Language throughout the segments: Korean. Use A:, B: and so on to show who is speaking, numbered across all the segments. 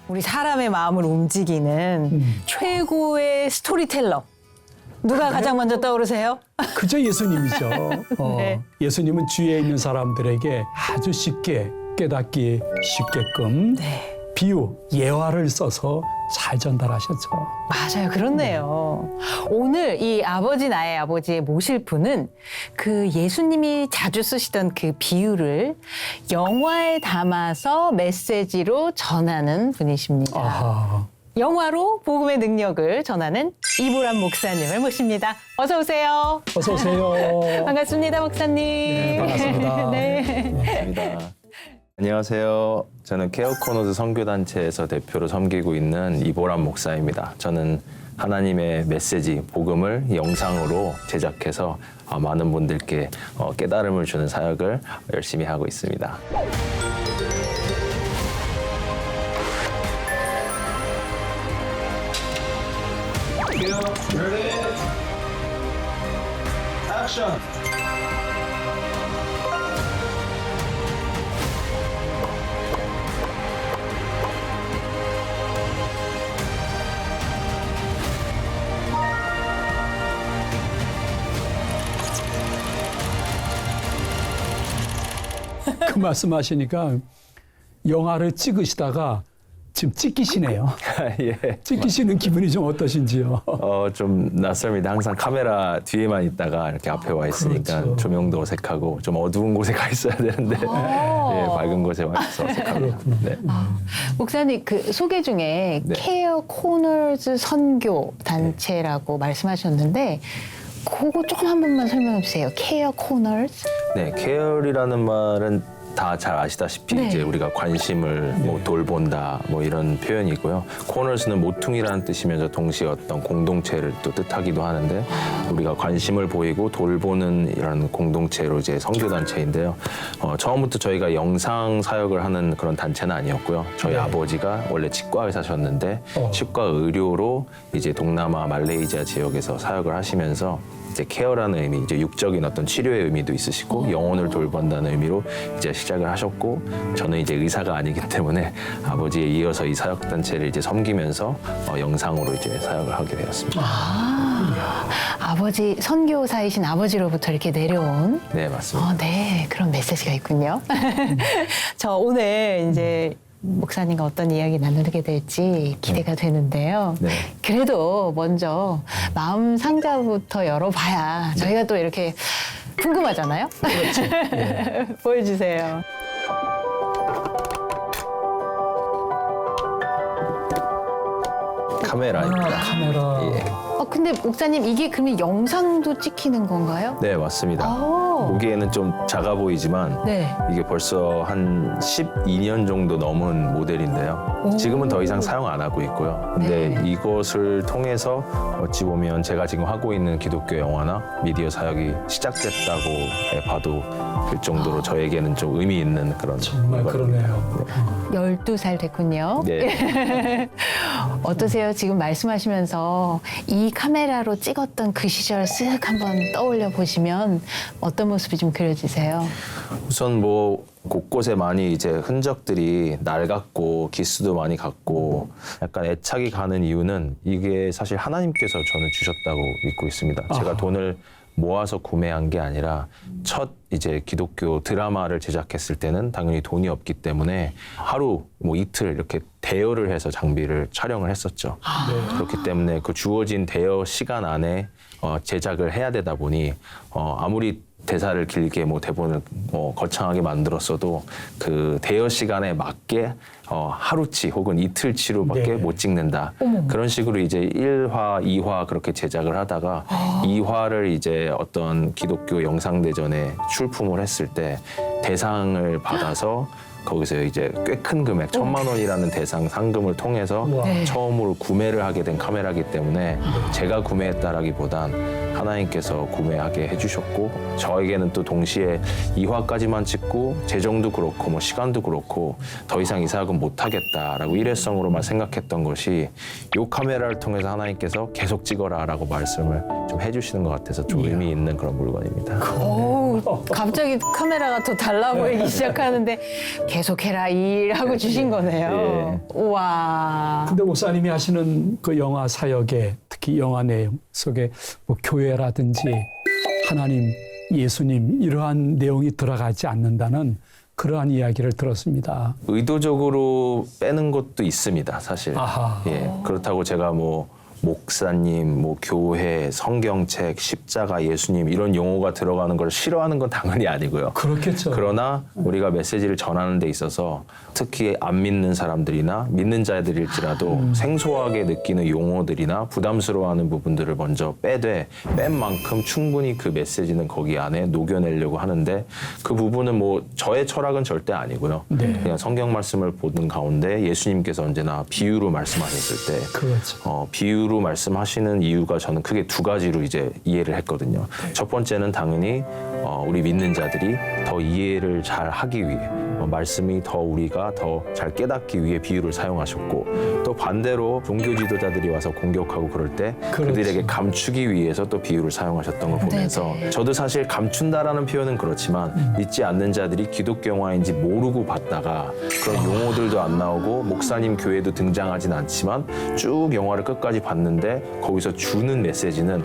A: 우리 사람의 마음을 움직이는 최고의 스토리텔러. 누가 가장 먼저 떠오르세요?
B: 그저 예수님이죠.
A: 네.
B: 예수님은 주위에 있는 사람들에게 아주 쉽게 깨닫기 쉽게끔
A: 네.
B: 비유, 예화를 써서 잘 전달하셨죠.
A: 맞아요. 그렇네요. 오늘 이 아버지 나의 아버지의 모실 분은 그 예수님이 자주 쓰시던 그 비유를 영화에 담아서 메시지로 전하는 분이십니다.
B: 아하.
A: 영화로 복음의 능력을 전하는 이보람 목사님을 모십니다. 어서 오세요.
B: 어서 오세요.
A: 반갑습니다, 목사님.
B: 네, 반갑습니다.
A: 네.
C: 반갑습니다. 안녕하세요. 저는 케어 코너스 선교단체에서 대표로 섬기고 있는 이보람 목사입니다. 저는 하나님의 메시지, 복음을 영상으로 제작해서 많은 분들께 깨달음을 주는 사역을 열심히 하고 있습니다.
B: 그 말씀하시니까 영화를 찍으시다가 지금 찍히시네요.
C: 예.
B: 찍히시는 기분이 좀 어떠신지요?
C: 좀 낯설습니다. 항상 카메라 뒤에만 있다가 이렇게 앞에 와 있으니까
B: 그렇죠.
C: 조명도 어색하고 좀 어두운 곳에 가 있어야 되는데 예, 밝은 곳에 와 있어서 어색합니다. 네.
A: 목사님 그 소개 중에
C: 네.
A: 케어 코너스 선교 단체라고 말씀하셨는데 그거 조금 한 번만 설명해 주세요. 케어 코너스.
C: 네, 케어이라는 말은 다 잘 아시다시피
A: 네.
C: 이제 우리가 관심을 뭐 돌본다 뭐 이런 표현이고요. 코너스는 모퉁이라는 뜻이면서 동시에 어떤 공동체를 또 뜻하기도 하는데 우리가 관심을 보이고 돌보는 이런 공동체로 이제 선교단체인데요. 처음부터 저희가 영상 사역을 하는 그런 단체는 아니었고요. 저희
B: 네.
C: 아버지가 원래 치과 의사셨는데 치과 의료로 이제 동남아 말레이시아 지역에서 사역을 하시면서 이제 케어라는 의미, 이제 육적인 어떤 치료의 의미도 있으시고 영혼을 돌본다는 의미로 이제 시작을 하셨고 저는 이제 의사가 아니기 때문에 아버지에 이어서 이 사역 단체를 이제 섬기면서 영상으로 이제 사역을 하게 되었습니다.
A: 아버지 선교사이신 아버지로부터 이렇게 내려온
C: 네, 맞습니다.
A: 네 그런 메시지가 있군요. 저 오늘 이제 목사님과 어떤 이야기 나누게 될지 기대가 되는데요.
C: 네.
A: 그래도 먼저 마음 상자부터 열어봐야 저희가 또 이렇게 궁금하잖아요. 그렇죠. 보여주세요.
C: 카메라입니다.
B: 카메라.
C: 예.
A: 근데 목사님 이게 그러면 영상도 찍히는 건가요?
C: 네, 맞습니다.
A: 오.
C: 보기에는 좀 작아 보이지만
A: 네.
C: 이게 벌써 한 12년 정도 넘은 모델인데요.
A: 오.
C: 지금은 더 이상 사용 안 하고 있고요. 근데
A: 네.
C: 이것을 통해서 어찌 보면 제가 지금 하고 있는 기독교 영화나 미디어 사역이 시작됐다고 봐도 될 정도로 저에게는 좀 의미 있는 그런
B: 정말
C: 물건입니다.
B: 그러네요.
A: 12살 됐군요.
C: 네.
A: 어떠세요? 지금 말씀하시면서 이 카메라로 찍었던 그 시절 쓱 한번 떠올려 보시면 어떤 모습이 좀 그려지세요?
C: 우선 뭐 곳곳에 많이 이제 흔적들이 낡았고 기스도 많이 갔고 약간 애착이 가는 이유는 이게 사실 하나님께서 저는 주셨다고 믿고 있습니다. 제가
B: 아하.
C: 돈을 모아서 구매한 게 아니라 첫 이제 기독교 드라마를 제작했을 때는 당연히 돈이 없기 때문에 하루 뭐 이틀 이렇게 대여를 해서 장비를 촬영을 했었죠. 그렇기 때문에 그 주어진 대여 시간 안에 제작을 해야 되다 보니 아무리 대사를 길게 뭐 대본을 거창하게 만들었어도 그 대여 시간에 맞게 하루치 혹은 이틀치로밖에
B: 네.
C: 못 찍는다. 그런 식으로 이제 1화, 2화 그렇게 제작을 하다가 2화를 이제 어떤 기독교 영상대전에 출품을 했을 때 대상을 받아서 거기서 이제 꽤 큰 금액 1,000만 원이라는 대상 상금을 통해서
B: 우와.
A: 네.
C: 처음으로 구매를 하게 된 카메라이기 때문에 제가 구매했다라기보단 하나님께서 구매하게 해주셨고 저에게는 또 동시에 2화까지만 찍고 재정도 그렇고 뭐 시간도 그렇고 더 이상 이 사역은 못하겠다라고 일회성으로만 생각했던 것이 이 카메라를 통해서 하나님께서 계속 찍어라라고 말씀을 좀 해주시는 것 같아서 좀 의미 있는 그런 물건입니다.
A: 오, 어우, 갑자기 카메라가 더 달라 보이기 시작하는데 계속해라 일하고 주신 거네요. 우와.
B: 근데 목사님이 하시는 그 영화 사역에 특히 영화 내용 속에 뭐 교회라든지 하나님, 예수님 이러한 내용이 들어가지 않는다는 그러한 이야기를 들었습니다.
C: 의도적으로 빼는 것도 있습니다, 사실.
B: 아하.
C: 예, 그렇다고 제가 뭐 목사님, 뭐 교회, 성경책, 십자가, 예수님 이런 용어가 들어가는 걸 싫어하는 건 당연히 아니고요.
B: 그렇겠죠.
C: 그러나 우리가 메시지를 전하는 데 있어서 특히 안 믿는 사람들이나 믿는 자들일지라도 생소하게 느끼는 용어들이나 부담스러워하는 부분들을 먼저 빼되 뺀 만큼 충분히 그 메시지는 거기 안에 녹여내려고 하는데 그 부분은 뭐 저의 철학은 절대 아니고요.
B: 네.
C: 그냥 성경 말씀을 보는 가운데 예수님께서 언제나 비유로 말씀하셨을 때
B: 그렇죠.
C: 비유로 말씀하시는 이유가 저는 크게 두 가지로 이제 이해를 했거든요. 첫 번째는 당연히 우리 믿는 자들이 더 이해를 잘 하기 위해 말씀이 더 우리가 더 잘 깨닫기 위해 비유를 사용하셨고 또 반대로 종교 지도자들이 와서 공격하고 그럴 때
B: 그렇지.
C: 그들에게 감추기 위해서 또 비유를 사용하셨던 걸 보면서 저도 사실 감춘다라는 표현은 그렇지만 믿지 않는 자들이 기독교 영화인지 모르고 봤다가 그런 용어들도 안 나오고 목사님 교회도 등장하진 않지만 쭉 영화를 끝까지 봤는데 거기서 주는 메시지는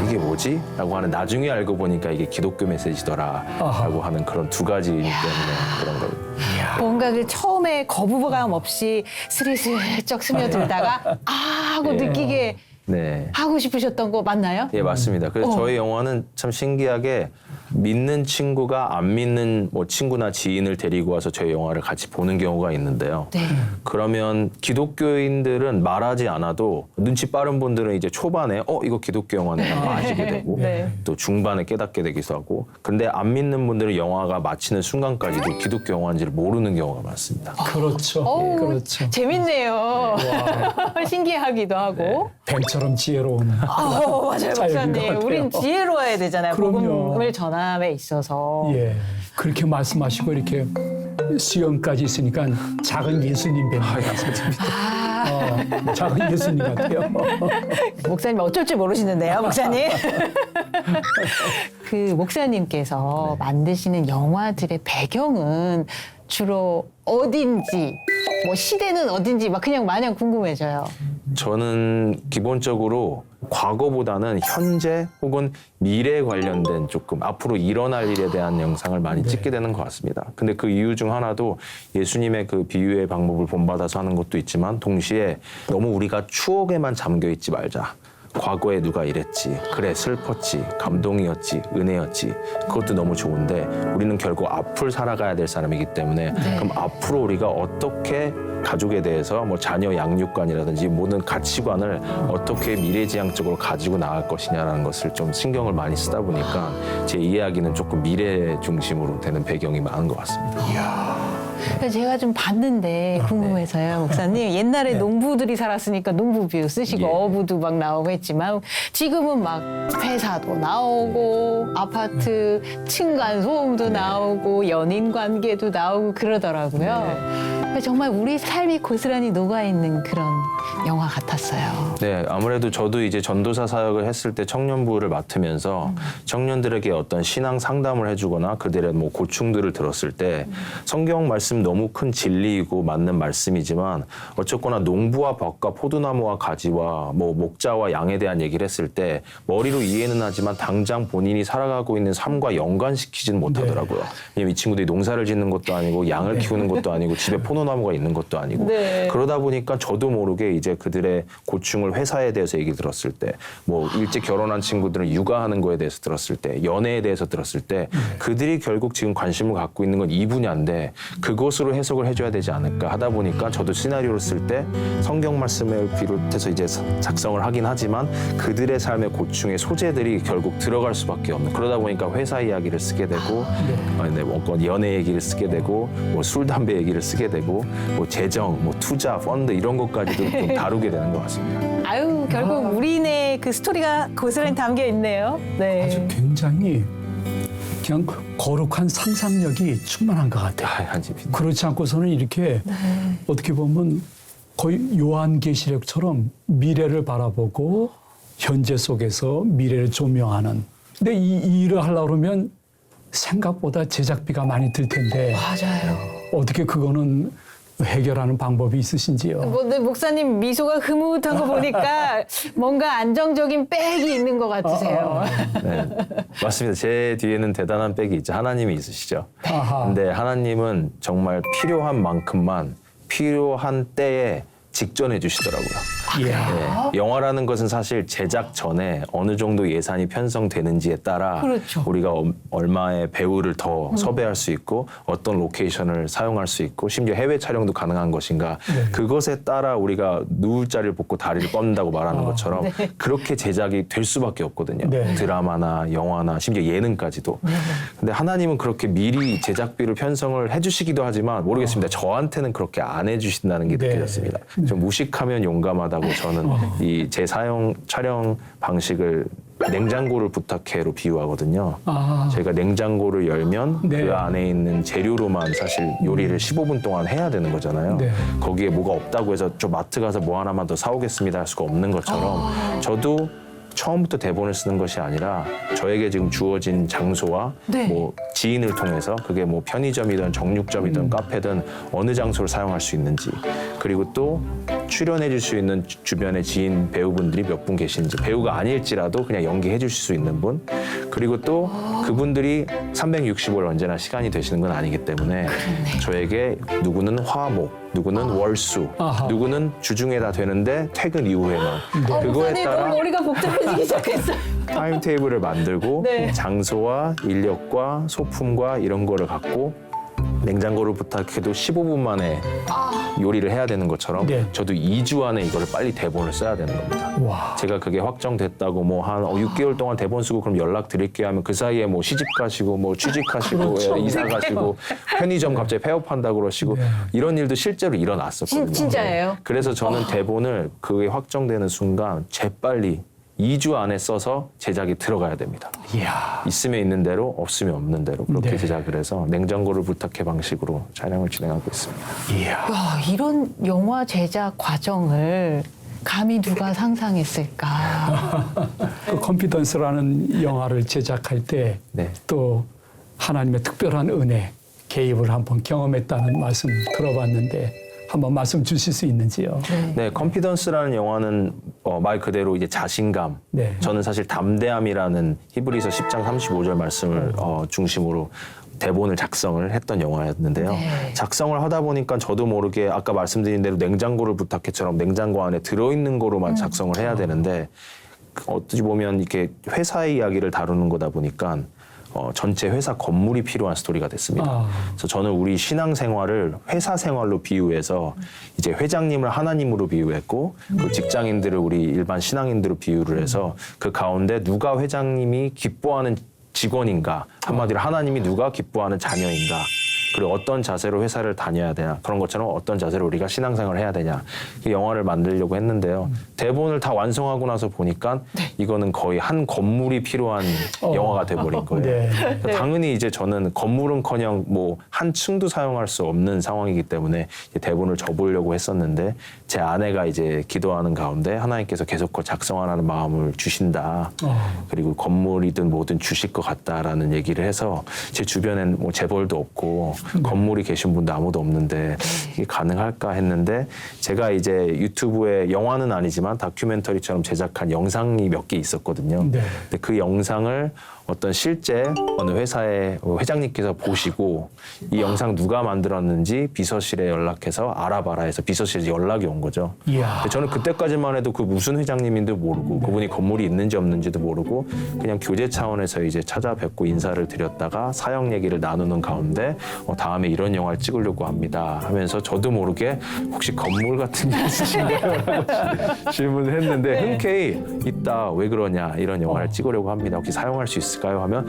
C: 이게 뭐지? 라고 하는 나중에 알고 보니까 이게 기독교 메시지더라 라고 하는 그런 두 가지이기 때문에 그런 걸
A: 뭔가 그 처음에 거부감 없이 스리슬쩍 스며들다가 아 하고 느끼게
C: 네.
A: 하고 싶으셨던 거 맞나요?
C: 예, 맞습니다. 그래서 저희 영화는 참 신기하게 믿는 친구가 안 믿는 뭐 친구나 지인을 데리고 와서 저희 영화를 같이 보는 경우가 있는데요.
A: 네.
C: 그러면 기독교인들은 말하지 않아도 눈치 빠른 분들은 이제 초반에 이거 기독교 영화네 하고 아시게 되고
A: 네.
C: 또 중반에 깨닫게 되기도 하고 근데 안 믿는 분들은 영화가 마치는 순간까지도 기독교 영화인지를 모르는 경우가 많습니다.
B: 그렇죠.
A: 어우,
B: 그렇죠.
A: 재밌네요. 신기하기도 하고.
B: 뱀처럼 지혜로운.
A: 맞아요,
B: 자유인 것
A: 목사님.
B: 같아요.
A: 우린 지혜로워야 되잖아요.
B: 그럼요.
A: 복음을 전함에 있어서.
B: 예. 그렇게 말씀하시고 이렇게 수영까지 있으니까 작은 예수님 뱀 같습니다. 작은 예수님 같아요.
A: 목사님 어쩔 줄 모르시는데요, 목사님. 그 목사님께서 만드시는 영화들의 배경은 주로 어딘지, 뭐 시대는 어딘지 막 그냥 마냥 궁금해져요.
C: 저는 기본적으로 과거보다는 현재 혹은 미래에 관련된 조금 앞으로 일어날 일에 대한 영상을 많이 찍게 되는 것 같습니다. 근데 그 이유 중 하나도 예수님의 그 비유의 방법을 본받아서 하는 것도 있지만 동시에 너무 우리가 추억에만 잠겨 있지 말자. 과거에 누가 이랬지, 그래 슬펐지, 감동이었지, 은혜였지 그것도 너무 좋은데 우리는 결국 앞을 살아가야 될 사람이기 때문에 그럼 앞으로 우리가 어떻게 가족에 대해서 뭐 자녀 양육관이라든지 모든 가치관을 어떻게 미래지향적으로 가지고 나갈 것이냐라는 것을 좀 신경을 많이 쓰다 보니까 제 이야기는 조금 미래 중심으로 되는 배경이 많은 것 같습니다.
A: 제가 좀 봤는데 궁금해서요, 목사님. 옛날에 농부들이 살았으니까 농부 뷰 쓰시고 어부도 막 나오고 했지만 지금은 막 회사도 나오고 아파트 층간 소음도 나오고 연인 관계도 나오고 그러더라고요. 그러니까 정말 우리 삶이 고스란히 녹아있는 그런 영화 같았어요.
C: 네, 아무래도 저도 이제 전도사 사역을 했을 때 청년부를 맡으면서 청년들에게 어떤 신앙 상담을 해주거나 그들의 뭐 고충들을 들었을 때 성경 말씀 너무 큰 진리이고 맞는 말씀이지만 어쨌거나 농부와 밭과 포도나무와 가지와 뭐 목자와 양에 대한 얘기를 했을 때 머리로 이해는 하지만 당장 본인이 살아가고 있는 삶과 연관시키지는 못하더라고요. 왜냐면 이 친구들이 농사를 짓는 것도 아니고 양을 키우는 것도 아니고 집에 포도나무가 있는 것도 아니고 그러다 보니까 저도 모르게 이제 그들의 고충을 회사에 대해서 얘기 들었을 때 뭐 일찍 결혼한 친구들은 육아하는 거에 대해서 들었을 때 연애에 대해서 들었을 때 그들이 결국 지금 관심을 갖고 있는 건 이 분야인데 그것으로 해석을 해줘야 되지 않을까 하다 보니까 저도 시나리오를 쓸 때 성경 말씀을 비롯해서 이제 작성을 하긴 하지만 그들의 삶의 고충의 소재들이 결국 들어갈 수밖에 없는 그러다 보니까 회사 이야기를 쓰게 되고 뭐 연애 얘기를 쓰게 되고 뭐 술 담배 얘기를 쓰게 되고 뭐 재정, 뭐 투자, 펀드 이런 것까지도 좀 다루게 되는 것 같습니다.
A: 아유, 결국 우리네 그 스토리가 고스란히 담겨 있네요. 네.
B: 아주 굉장히 그냥 거룩한 상상력이 충만한 것 같아요.
C: 한집입니다.
B: 그렇지 않고서는 이렇게 어떻게 보면 거의 요한계시록처럼 미래를 바라보고 현재 속에서 미래를 조명하는. 근데 이 일을 하려고 그러면 생각보다 제작비가 많이 들 텐데
A: 맞아요.
B: 어떻게 그거는 해결하는 방법이 있으신지요?
A: 뭐, 네, 목사님 미소가 흐뭇한 거 보니까 뭔가 안정적인 백이 있는 것 같으세요.
C: 네, 맞습니다. 제 뒤에는 대단한 백이 있죠. 하나님이 있으시죠.
B: 아하.
C: 근데 하나님은 정말 필요한 만큼만 필요한 때에 직전해 주시더라고요.
B: 이야.
C: 네, 영화라는 것은 사실 제작 전에 어느 정도 예산이 편성되는지에 따라
A: 그렇죠.
C: 우리가 얼마의 배우를 더 섭외할 수 있고 어떤 로케이션을 사용할 수 있고 심지어 해외 촬영도 가능한 것인가 그것에 따라 우리가 누울 자리를 벗고 다리를 뻗는다고 말하는 것처럼 그렇게 제작이 될 수밖에 없거든요.
B: 네.
C: 드라마나 영화나 심지어 예능까지도. 근데 하나님은 그렇게 미리 제작비를 편성을 해주시기도 하지만 모르겠습니다. 저한테는 그렇게 안 해주신다는 게
B: 네.
C: 느껴졌습니다. 좀 무식하면 용감하다고 저는 이 제 촬영 방식을 냉장고를 부탁해로 비유하거든요.
B: 아.
C: 저희가 냉장고를 열면
B: 네.
C: 그 안에 있는 재료로만 사실 요리를 15분 동안 해야 되는 거잖아요.
B: 네.
C: 거기에 뭐가 없다고 해서 저 마트 가서 뭐 하나만 더 사오겠습니다 할 수가 없는 것처럼 저도 처음부터 대본을 쓰는 것이 아니라 저에게 지금 주어진 장소와
A: 네.
C: 뭐 지인을 통해서 그게 뭐 편의점이든 정육점이든 카페든 어느 장소를 사용할 수 있는지 그리고 또 출연해 줄 수 있는 주변의 지인 배우분들이 몇 분 계신지 배우가 아닐지라도 그냥 연기해 주실 수 있는 분 그리고 또 그분들이 365일 언제나 시간이 되시는 건 아니기 때문에 저에게 누구는 화목 누구는 월수
B: 아하.
C: 누구는 주중에 다 되는데 퇴근 이후에만 그거에
A: 목사님
C: 따라
A: 너무 머리가 복잡해지기 시작했어요.
C: 타임테이블을 만들고
A: 네.
C: 장소와 인력과 소품과 이런 거를 갖고 냉장고를 부탁해도 15분 만에 요리를 해야 되는 것처럼
B: 네.
C: 저도 2주 안에 이거를 빨리 대본을 써야 되는 겁니다.
B: 와.
C: 제가 그게 확정됐다고 뭐 한 6개월 동안 대본 쓰고 그럼 연락 드릴게요 하면 그 사이에 뭐 시집 가시고 뭐 취직하시고
B: 그렇죠.
C: 이사 가시고 편의점 갑자기 폐업한다고 그러시고
B: 네.
C: 이런 일도 실제로 일어났었거든요.
A: 진짜예요?
C: 그래서 저는 대본을 그게 확정되는 순간 재빨리 2주 안에 써서 제작이 들어가야 됩니다.
B: 이야.
C: 있으면 있는 대로 없으면 없는 대로 그렇게
B: 네.
C: 제작을 해서 냉장고를 부탁해 방식으로 촬영을 진행하고 있습니다.
B: 이야.
A: 야, 이런 영화 제작 과정을 감히 누가 상상했을까?
B: 그 컨피던스라는 영화를 제작할 때 또
C: 네.
B: 하나님의 특별한 은혜, 개입을 한번 경험했다는 말씀 들어봤는데 한번 말씀 주실 수 있는지요?
C: 네, 컨피던스라는 영화는 말 그대로 이제 자신감.
B: 네.
C: 저는 사실 담대함이라는 히브리서 10장 35절 말씀을 중심으로 대본을 작성을 했던 영화였는데요.
A: 네.
C: 작성을 하다 보니까 저도 모르게 아까 말씀드린 대로 냉장고를 부탁해처럼 냉장고 안에 들어있는 거로만 작성을 해야 되는데 어찌 보면 이렇게 회사의 이야기를 다루는 거다 보니까 전체 회사 건물이 필요한 스토리가 됐습니다. 그래서 저는 우리 신앙생활을 회사 생활로 비유해서 이제 회장님을 하나님으로 비유했고 그 직장인들을 우리 일반 신앙인들로 비유를 해서 그 가운데 누가 회장님이 기뻐하는 직원인가 한마디로 하나님이 누가 기뻐하는 자녀인가 그리고 어떤 자세로 회사를 다녀야 되냐 그런 것처럼 어떤 자세로 우리가 신앙생활을 해야 되냐 그 영화를 만들려고 했는데요. 대본을 다 완성하고 나서 보니까 이거는 거의 한 건물이 필요한 영화가 돼버린 거예요.
B: 네.
C: 그러니까 당연히 이제 저는 건물은커녕 뭐 한 층도 사용할 수 없는 상황이기 때문에 이제 대본을 접으려고 했었는데 제 아내가 이제 기도하는 가운데 하나님께서 계속 그걸 작성하라는 마음을 주신다. 그리고 건물이든 뭐든 주실 것 같다라는 얘기를 해서 제 주변엔 뭐 재벌도 없고 건물이 계신 분도 아무도 없는데 이게 가능할까 했는데 제가 이제 유튜브에 영화는 아니지만 다큐멘터리처럼 제작한 영상이 몇 개 있었거든요.
B: 네.
C: 근데 그 영상을 어떤 실제 어느 회사의 회장님께서 보시고 이 영상 누가 만들었는지 비서실에 연락해서 알아봐라 해서 비서실에 연락이 온 거죠.
B: 이야.
C: 근데 저는 그때까지만 해도 그 무슨 회장님인지도 모르고 그분이 건물이 있는지 없는지도 모르고 그냥 교제 차원에서 이제 찾아뵙고 인사를 드렸다가 사역 얘기를 나누는 가운데 다음에 이런 영화를 찍으려고 합니다 하면서 저도 모르게 혹시 건물 같은 게 있으신가요? 라고 질문을 했는데 흔쾌히 있다 왜 그러냐 이런 영화를 찍으려고 합니다. 혹시 사용할 수 있을까요? 하면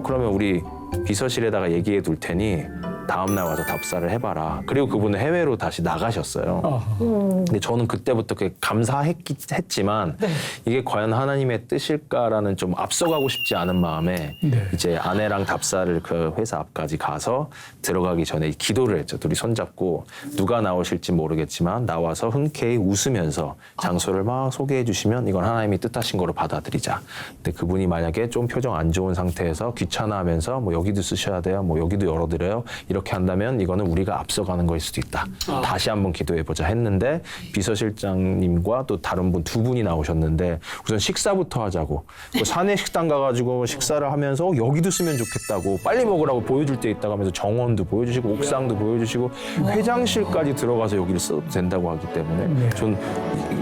C: 그러면 우리 비서실에다가 얘기해 둘 테니 다음 날 와서 답사를 해봐라. 그리고 그분은 해외로 다시 나가셨어요.
B: 아하.
C: 근데 저는 그때부터 감사했지만 이게 과연 하나님의 뜻일까라는 좀 앞서가고 싶지 않은 마음에
B: 네.
C: 이제 아내랑 답사를 그 회사 앞까지 가서 들어가기 전에 기도를 했죠. 둘이 손잡고 누가 나오실지 모르겠지만 나와서 흔쾌히 웃으면서 장소를 막 소개해 주시면 이건 하나님이 뜻하신 거로 받아들이자. 근데 그분이 만약에 좀 표정 안 좋은 상태에서 귀찮아하면서 뭐 여기도 쓰셔야 돼요. 뭐 여기도 열어드려요. 이렇게 한다면 이거는 우리가 앞서가는 거일 수도 있다. 다시 한번 기도해보자 했는데 비서실장님과 또 다른 분 두 분이 나오셨는데 우선 식사부터 하자고. 그 사내 식당 가가지고 식사를 하면서 여기도 쓰면 좋겠다고 빨리 먹으라고 보여줄 때 있다고 하면서 정원도 보여주시고 옥상도 보여주시고 회장실까지 들어가서 여기를 써도 된다고 하기 때문에 전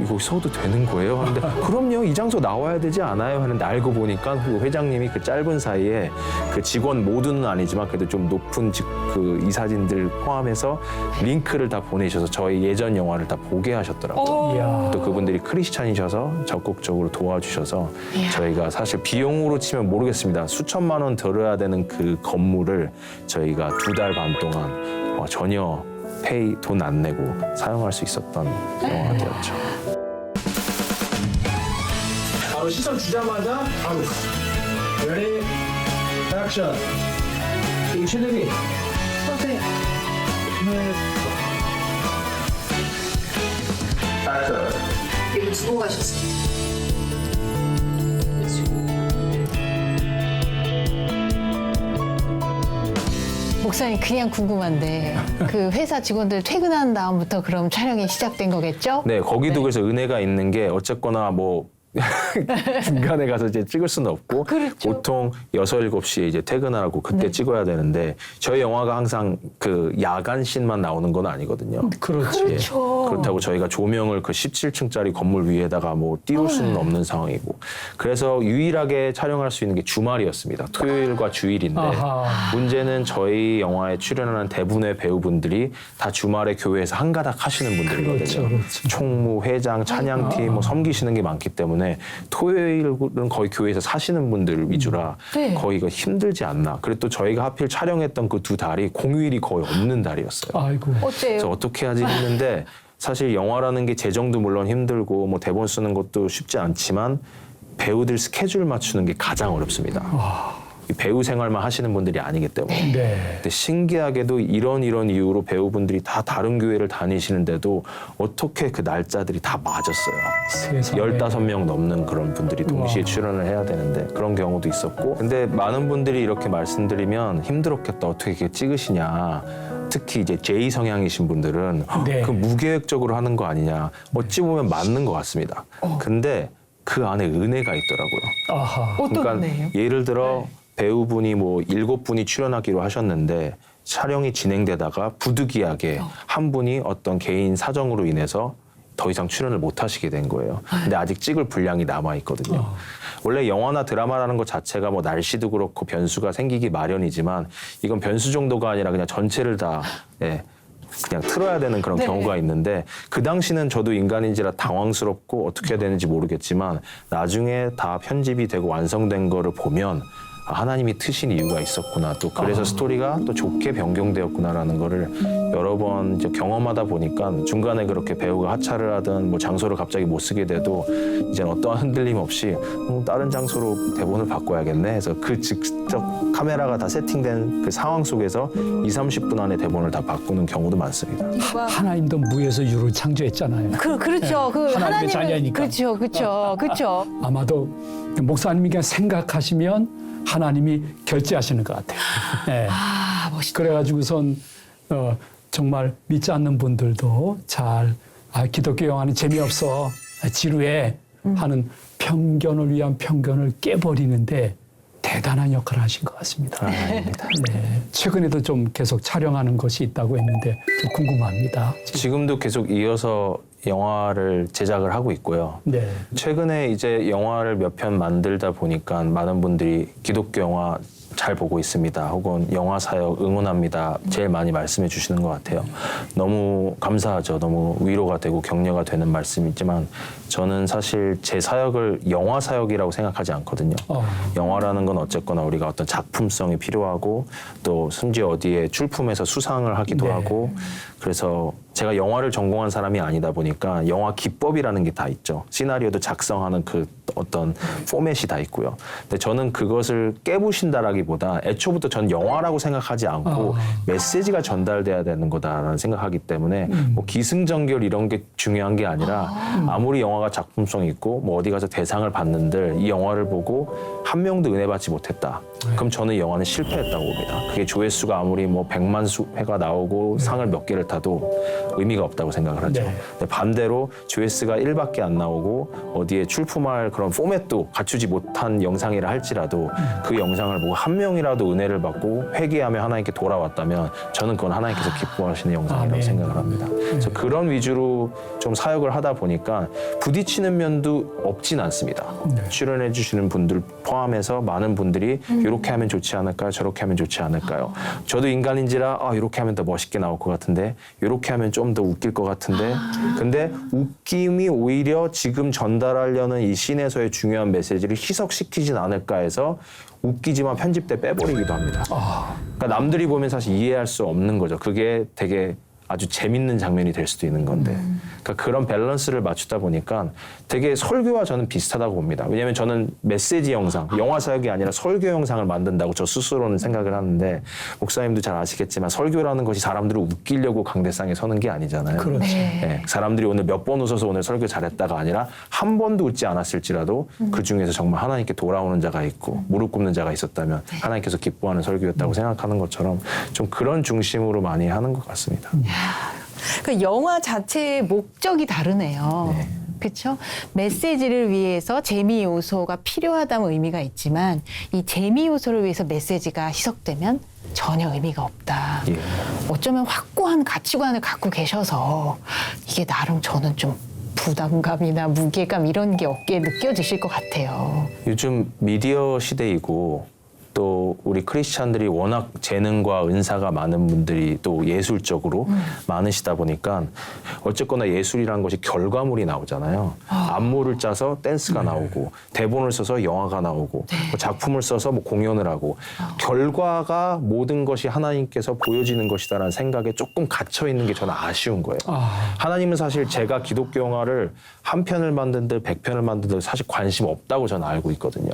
C: 이거 써도 되는 거예요? 하는데 그럼요. 이 장소 나와야 되지 않아요? 하는데 알고 보니까 그 회장님이 그 짧은 사이에 그 직원 모두는 아니지만 그래도 좀 높은 그 이사진들 포함해서 링크를 다 보내셔서 저희 예전 영화를 다 보게 하셨더라고요.
B: 이야.
C: 또 그분들이 크리스찬이셔서 적극적으로 도와주셔서 저희가 사실 비용으로 치면 모르겠습니다. 수천만 원 들어야 되는 그 건물을 저희가 2달 반 동안 전혀 돈 안 내고 사용할 수 있었던 영화가 되었죠.
D: 바로 시선 주자마자 바로 레디 액션. 이 최대리 액션.
E: 이거 두고 가셨어요.
A: 목사님 그냥 궁금한데 그 회사 직원들 퇴근한 다음부터 그럼 촬영이 시작된 거겠죠?
C: 네, 거기도 그래서 은혜가 있는 게 어쨌거나 뭐 중간에 가서 이제 찍을 수는 없고 보통 6, 7시에 이제 퇴근하고 그때 찍어야 되는데 저희 영화가 항상 그 야간 씬만 나오는 건 아니거든요.
B: 그렇죠.
C: 예. 그렇다고 저희가 조명을 그 17층짜리 건물 위에다가 뭐 띄울 수는 없는 상황이고 그래서 유일하게 촬영할 수 있는 게 주말이었습니다. 토요일과 주일인데
B: 아하.
C: 문제는 저희 영화에 출연하는 대부분의 배우분들이 다 주말에 교회에서 한가닥 하시는 분들이거든요.
B: 그렇죠, 그렇죠.
C: 총무, 회장, 찬양팀 뭐 섬기시는 게 많기 때문에 토요일은 거의 교회에서 사시는 분들 위주라
A: 네.
C: 거의 이거 힘들지 않나. 그리고 또 저희가 하필 촬영했던 그 2달이 공휴일이 거의 없는 달이었어요.
B: 아이고.
C: 그래서
A: 어때요?
C: 어떻게 하지 했는데 사실 영화라는 게 재정도 물론 힘들고 뭐 대본 쓰는 것도 쉽지 않지만 배우들 스케줄 맞추는 게 가장 어렵습니다. 이 배우 생활만 하시는 분들이 아니기 때문에.
B: 네.
C: 근데 신기하게도 이런 이유로 배우분들이 다 다른 교회를 다니시는데도 어떻게 그 날짜들이 다 맞았어요.
B: 세상에.
C: 15명 넘는 그런 분들이 동시에
B: 우와.
C: 출연을 해야 되는데 그런 경우도 있었고 근데 많은 분들이 이렇게 말씀드리면 힘들었겠다. 어떻게 이렇게 찍으시냐. 특히 이제 J 성향이신 분들은
B: 네.
C: 그 무계획적으로 하는 거 아니냐. 어찌 보면 맞는 것 같습니다. 근데 그 안에 은혜가 있더라고요.
B: 아하.
A: 어떤
C: 그러니까
A: 분이에요?
C: 예를 들어 배우분이 뭐 7분이 출연하기로 하셨는데 촬영이 진행되다가 부득이하게 한 분이 어떤 개인 사정으로 인해서 더 이상 출연을 못 하시게 된 거예요. 근데 아직 찍을 분량이 남아 있거든요. 원래 영화나 드라마라는 것 자체가 뭐 날씨도 그렇고 변수가 생기기 마련이지만 이건 변수 정도가 아니라 그냥 전체를 다 그냥 틀어야 되는 그런 경우가 있는데 그 당시는 저도 인간인지라 당황스럽고 어떻게 해야 되는지 모르겠지만 나중에 다 편집이 되고 완성된 거를 보면 하나님이 트신 이유가 있었구나. 또 그래서 스토리가 또 좋게 변경되었구나라는 거를 여러 번 이제 경험하다 보니까 중간에 그렇게 배우가 하차를 하든 뭐 장소를 갑자기 못 쓰게 돼도 이제 어떠한 흔들림 없이 다른 장소로 대본을 바꿔야겠네 해서 그 직접 카메라가 다 세팅된 그 상황 속에서 20-30분 안에 대본을 다 바꾸는 경우도 많습니다.
B: 하나님도 무에서 유를 창조했잖아요.
A: 그렇죠. 그
B: 하나님의 자녀니까.
A: 그렇죠.
B: 아마도 목사님이 그냥 생각하시면 하나님이 결제하시는 것 같아요. 네.
A: 아, 멋있다.
B: 그래가지고선 정말 믿지 않는 분들도 잘 기독교 영화는 재미없어 지루해 하는 편견을 위한 편견을 깨버리는데 대단한 역할을 하신 것 같습니다.
C: 아닙니다.
B: 네. 최근에도 좀 계속 촬영하는 것이 있다고 했는데 좀 궁금합니다.
C: 지금도 계속 이어서 영화를 제작을 하고 있고요.
B: 네.
C: 최근에 이제 영화를 몇 편 만들다 보니까 많은 분들이 기독교 영화 잘 보고 있습니다. 혹은 영화 사역 응원합니다. 제일 많이 말씀해 주시는 것 같아요. 너무 감사하죠. 너무 위로가 되고 격려가 되는 말씀이지만 저는 사실 제 사역을 영화 사역이라고 생각하지 않거든요. 영화라는 건 어쨌거나 우리가 어떤 작품성이 필요하고 또 심지어 어디에 출품해서 수상을 하기도
B: 네.
C: 하고 그래서 제가 영화를 전공한 사람이 아니다 보니까 영화 기법이라는 게 다 있죠. 시나리오도 작성하는 그 어떤 포맷이 다 있고요. 근데 저는 그것을 깨부신다라기보다 애초부터 전 영화라고 생각하지 않고 메시지가 전달돼야 되는 거다라는 생각하기 때문에 뭐 기승전결 이런 게 중요한 게 아니라 아무리 영화가 작품성이 있고 뭐 어디 가서 대상을 받는들 이 영화를 보고 한 명도 은혜 받지 못했다. 그럼 저는 영화는 실패했다고 봅니다. 그게 조회수가 아무리 뭐 100만 회가 나오고 상을 몇 개를 타도 의미가 없다고 생각을 하죠.
B: 네.
C: 근데 반대로 조회수가 1밖에 안 나오고 어디에 출품할 그런 포맷도 갖추지 못한 영상이라 할지라도 그 영상을 보고 한 명이라도 은혜를 받고 회개하며 하나님께 돌아왔다면 저는 그건 하나님께서 기뻐하시는 영상이라고
B: 아멘.
C: 생각을 합니다. 그래서 그런 위주로 좀 사역을 하다 보니까 부딪히는 면도 없진 않습니다. 출연해 주시는 분들 포함해서 많은 분들이 이렇게 하면 좋지 않을까요? 저렇게 하면 좋지 않을까요? 저도 인간인지라 이렇게 하면 더 멋있게 나올 것 같은데 이렇게 하면 좀 더 웃길 것 같은데 근데 웃김이 오히려 지금 전달하려는 이 씬에서의 중요한 메시지를 희석시키진 않을까 해서 웃기지만 편집 때 빼버리기도 합니다. 그러니까 남들이 보면 사실 이해할 수 없는 거죠. 그게 되게 아주 재밌는 장면이 될 수도 있는 건데 그러니까 그런 밸런스를 맞추다 보니까 되게 설교와 저는 비슷하다고 봅니다. 왜냐하면 저는 메시지 영상, 영화 사역이 아니라 설교 영상을 만든다고 저 스스로는 생각을 하는데 목사님도 잘 아시겠지만 설교라는 것이 사람들을 웃기려고 강대상에 서는 게 아니잖아요.
B: 그렇죠.
C: 네, 사람들이 오늘 몇 번 웃어서 오늘 설교 잘했다가 아니라 한 번도 웃지 않았을지라도 그 중에서 정말 하나님께 돌아오는 자가 있고 무릎 꿇는 자가 있었다면 하나님께서 기뻐하는 설교였다고 생각하는 것처럼 좀 그런 중심으로 많이 하는 것 같습니다.
A: 그 영화 자체의 목적이 다르네요.
C: 네.
A: 그렇죠? 메시지를 위해서 재미 요소가 필요하다는 의미가 있지만 이 재미 요소를 위해서 메시지가 희석되면 전혀 의미가 없다.
C: 예.
A: 어쩌면 확고한 가치관을 갖고 계셔서 이게 나름 저는 좀 부담감이나 무게감 이런 게 어깨에 느껴지실 것 같아요.
C: 요즘 미디어 시대이고 또 우리 크리스찬들이 워낙 재능과 은사가 많은 분들이 또 예술적으로 많으시다 보니까 어쨌거나 예술이라는 것이 결과물이 나오잖아요. 안무를 짜서 댄스가 나오고 대본을 써서 영화가 나오고 뭐 작품을 써서 뭐 공연을 하고 결과가 모든 것이 하나님께서 보여지는 것이다라는 생각에 조금 갇혀 있는 게 저는 아쉬운 거예요. 하나님은 사실 제가 기독교 영화를 한 편을 만든들 100편을 만든들 사실 관심 없다고 저는 알고 있거든요.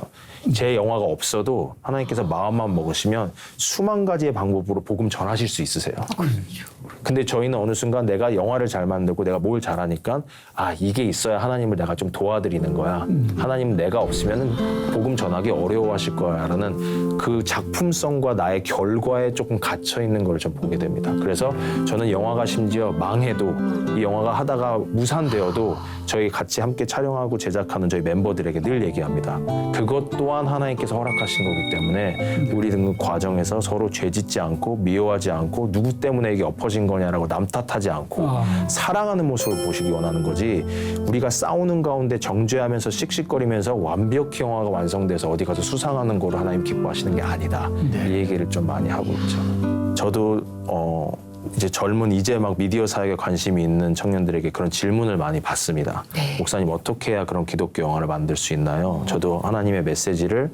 C: 제 영화가 없어도 하나님께서 마음만 먹으시면 수만 가지의 방법으로 복음 전하실 수 있으세요. 근데 저희는 어느 순간 내가 영화를 잘 만들고 내가 뭘 잘하니까 이게 있어야 하나님을 내가 좀 도와드리는 거야. 하나님은 내가 없으면 복음 전하기 어려워하실 거야라는 그 작품성과 나의 결과에 조금 갇혀 있는 걸 좀 보게 됩니다. 그래서 저는 영화가 심지어 망해도 이 영화가 하다가 무산되어도 저희 같이 함께 촬영하고 제작하는 저희 멤버들에게 늘 얘기합니다. 그것 또한 하나님께서 허락하신 거기 때문에 우리 그 과정에서 서로 죄짓지 않고 미워하지 않고 누구 때문에 이게 엎어진 거냐라고 남 탓하지 않고 사랑하는 모습을 보시기 원하는 거지 우리가 싸우는 가운데 정죄하면서 씩씩거리면서 완벽히 영화가 완성돼서 어디 가서 수상하는 거를 하나님 기뻐하시는 게 아니다. 이 얘기를 좀 많이 하고 있죠. 저도 이제 젊은 이제 막 미디어 사역에 관심이 있는 청년들에게 그런 질문을 많이 받습니다.
A: 네.
C: 목사님 어떻게 해야 그런 기독교 영화를 만들 수 있나요? 저도 하나님의 메시지를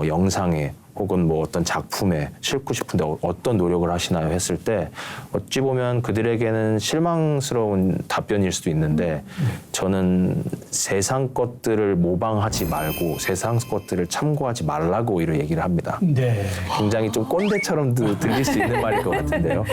C: 영상에 혹은 뭐 어떤 작품에 싣고 싶은데 어떤 노력을 하시나요? 했을 때 어찌 보면 그들에게는 실망스러운 답변일 수도 있는데 저는 세상 것들을 모방하지 말고 세상 것들을 참고하지 말라고 오히려 얘기를 합니다.
B: 네.
C: 굉장히 좀 꼰대처럼 들릴 수 있는 말일 것 같은데요.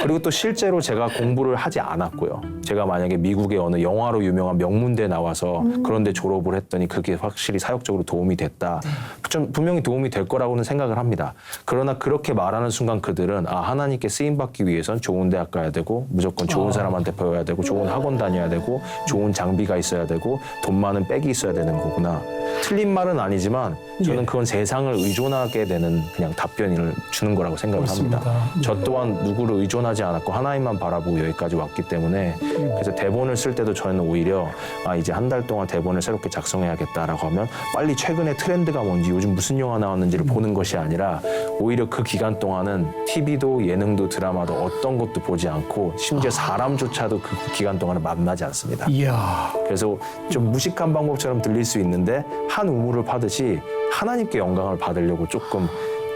C: 그리고 또 실제로 제가 공부를 하지 않았고요. 제가 만약에 미국의 어느 영화로 유명한 명문대 나와서 그런데 졸업을 했더니 그게 확실히 사역적으로 도움이 됐다. 좀 분명히 도움이 될 거라고는 생각을 합니다. 그러나 그렇게 말하는 순간 그들은 하나님께 쓰임받기 위해선 좋은 대학 가야 되고 무조건 좋은 사람한테 배워야 되고 좋은 학원 다녀야 되고 좋은 장비가 있어야 되고 돈 많은 백이 있어야 되는 거구나. 틀린 말은 아니지만 저는 그건 세상을 의존하게 되는 그냥 답변을 주는 거라고 생각을 합니다.
B: 그렇습니다.
C: 저 또한 누구를 의존하지 않았고 하나님만 바라보고 여기까지 왔기 때문에 그래서 대본을 쓸 때도 저는 오히려 이제 한 달 동안 대본을 새롭게 작성해야겠다라고 하면 빨리 최근에 트렌드가 뭔지 요즘 무슨 영화 나왔는지를 보는 것이 아니라 오히려 그 기간 동안은 TV도 예능도 드라마도 어떤 것도 보지 않고 심지어 사람조차도 그 기간 동안은 만나지 않습니다.
B: 이야.
C: 그래서 좀 무식한 방법처럼 들릴 수 있는데 한 우물을 파듯이 하나님께 영광을 받으려고 조금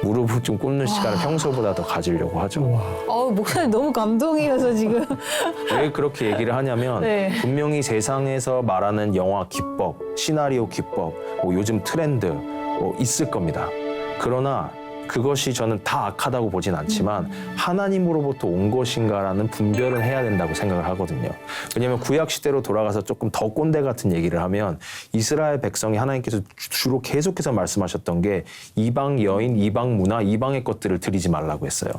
C: 무릎을 좀 꿇는 시간을 평소보다 더 가지려고 하죠.
A: 목사님 너무 감동이어서 지금.
C: 왜 그렇게 얘기를 하냐면
A: 네.
C: 분명히 세상에서 말하는 영화 기법, 시나리오 기법, 뭐 요즘 트렌드 있을 겁니다. 그러나 그것이 저는 다 악하다고 보진 않지만 하나님으로부터 온 것인가라는 분별은 해야 된다고 생각을 하거든요. 왜냐하면 구약시대로 돌아가서 조금 더 꼰대 같은 얘기를 하면 이스라엘 백성이 하나님께서 주로 계속해서 말씀하셨던 게 이방 여인, 이방 문화, 이방의 것들을 드리지 말라고 했어요.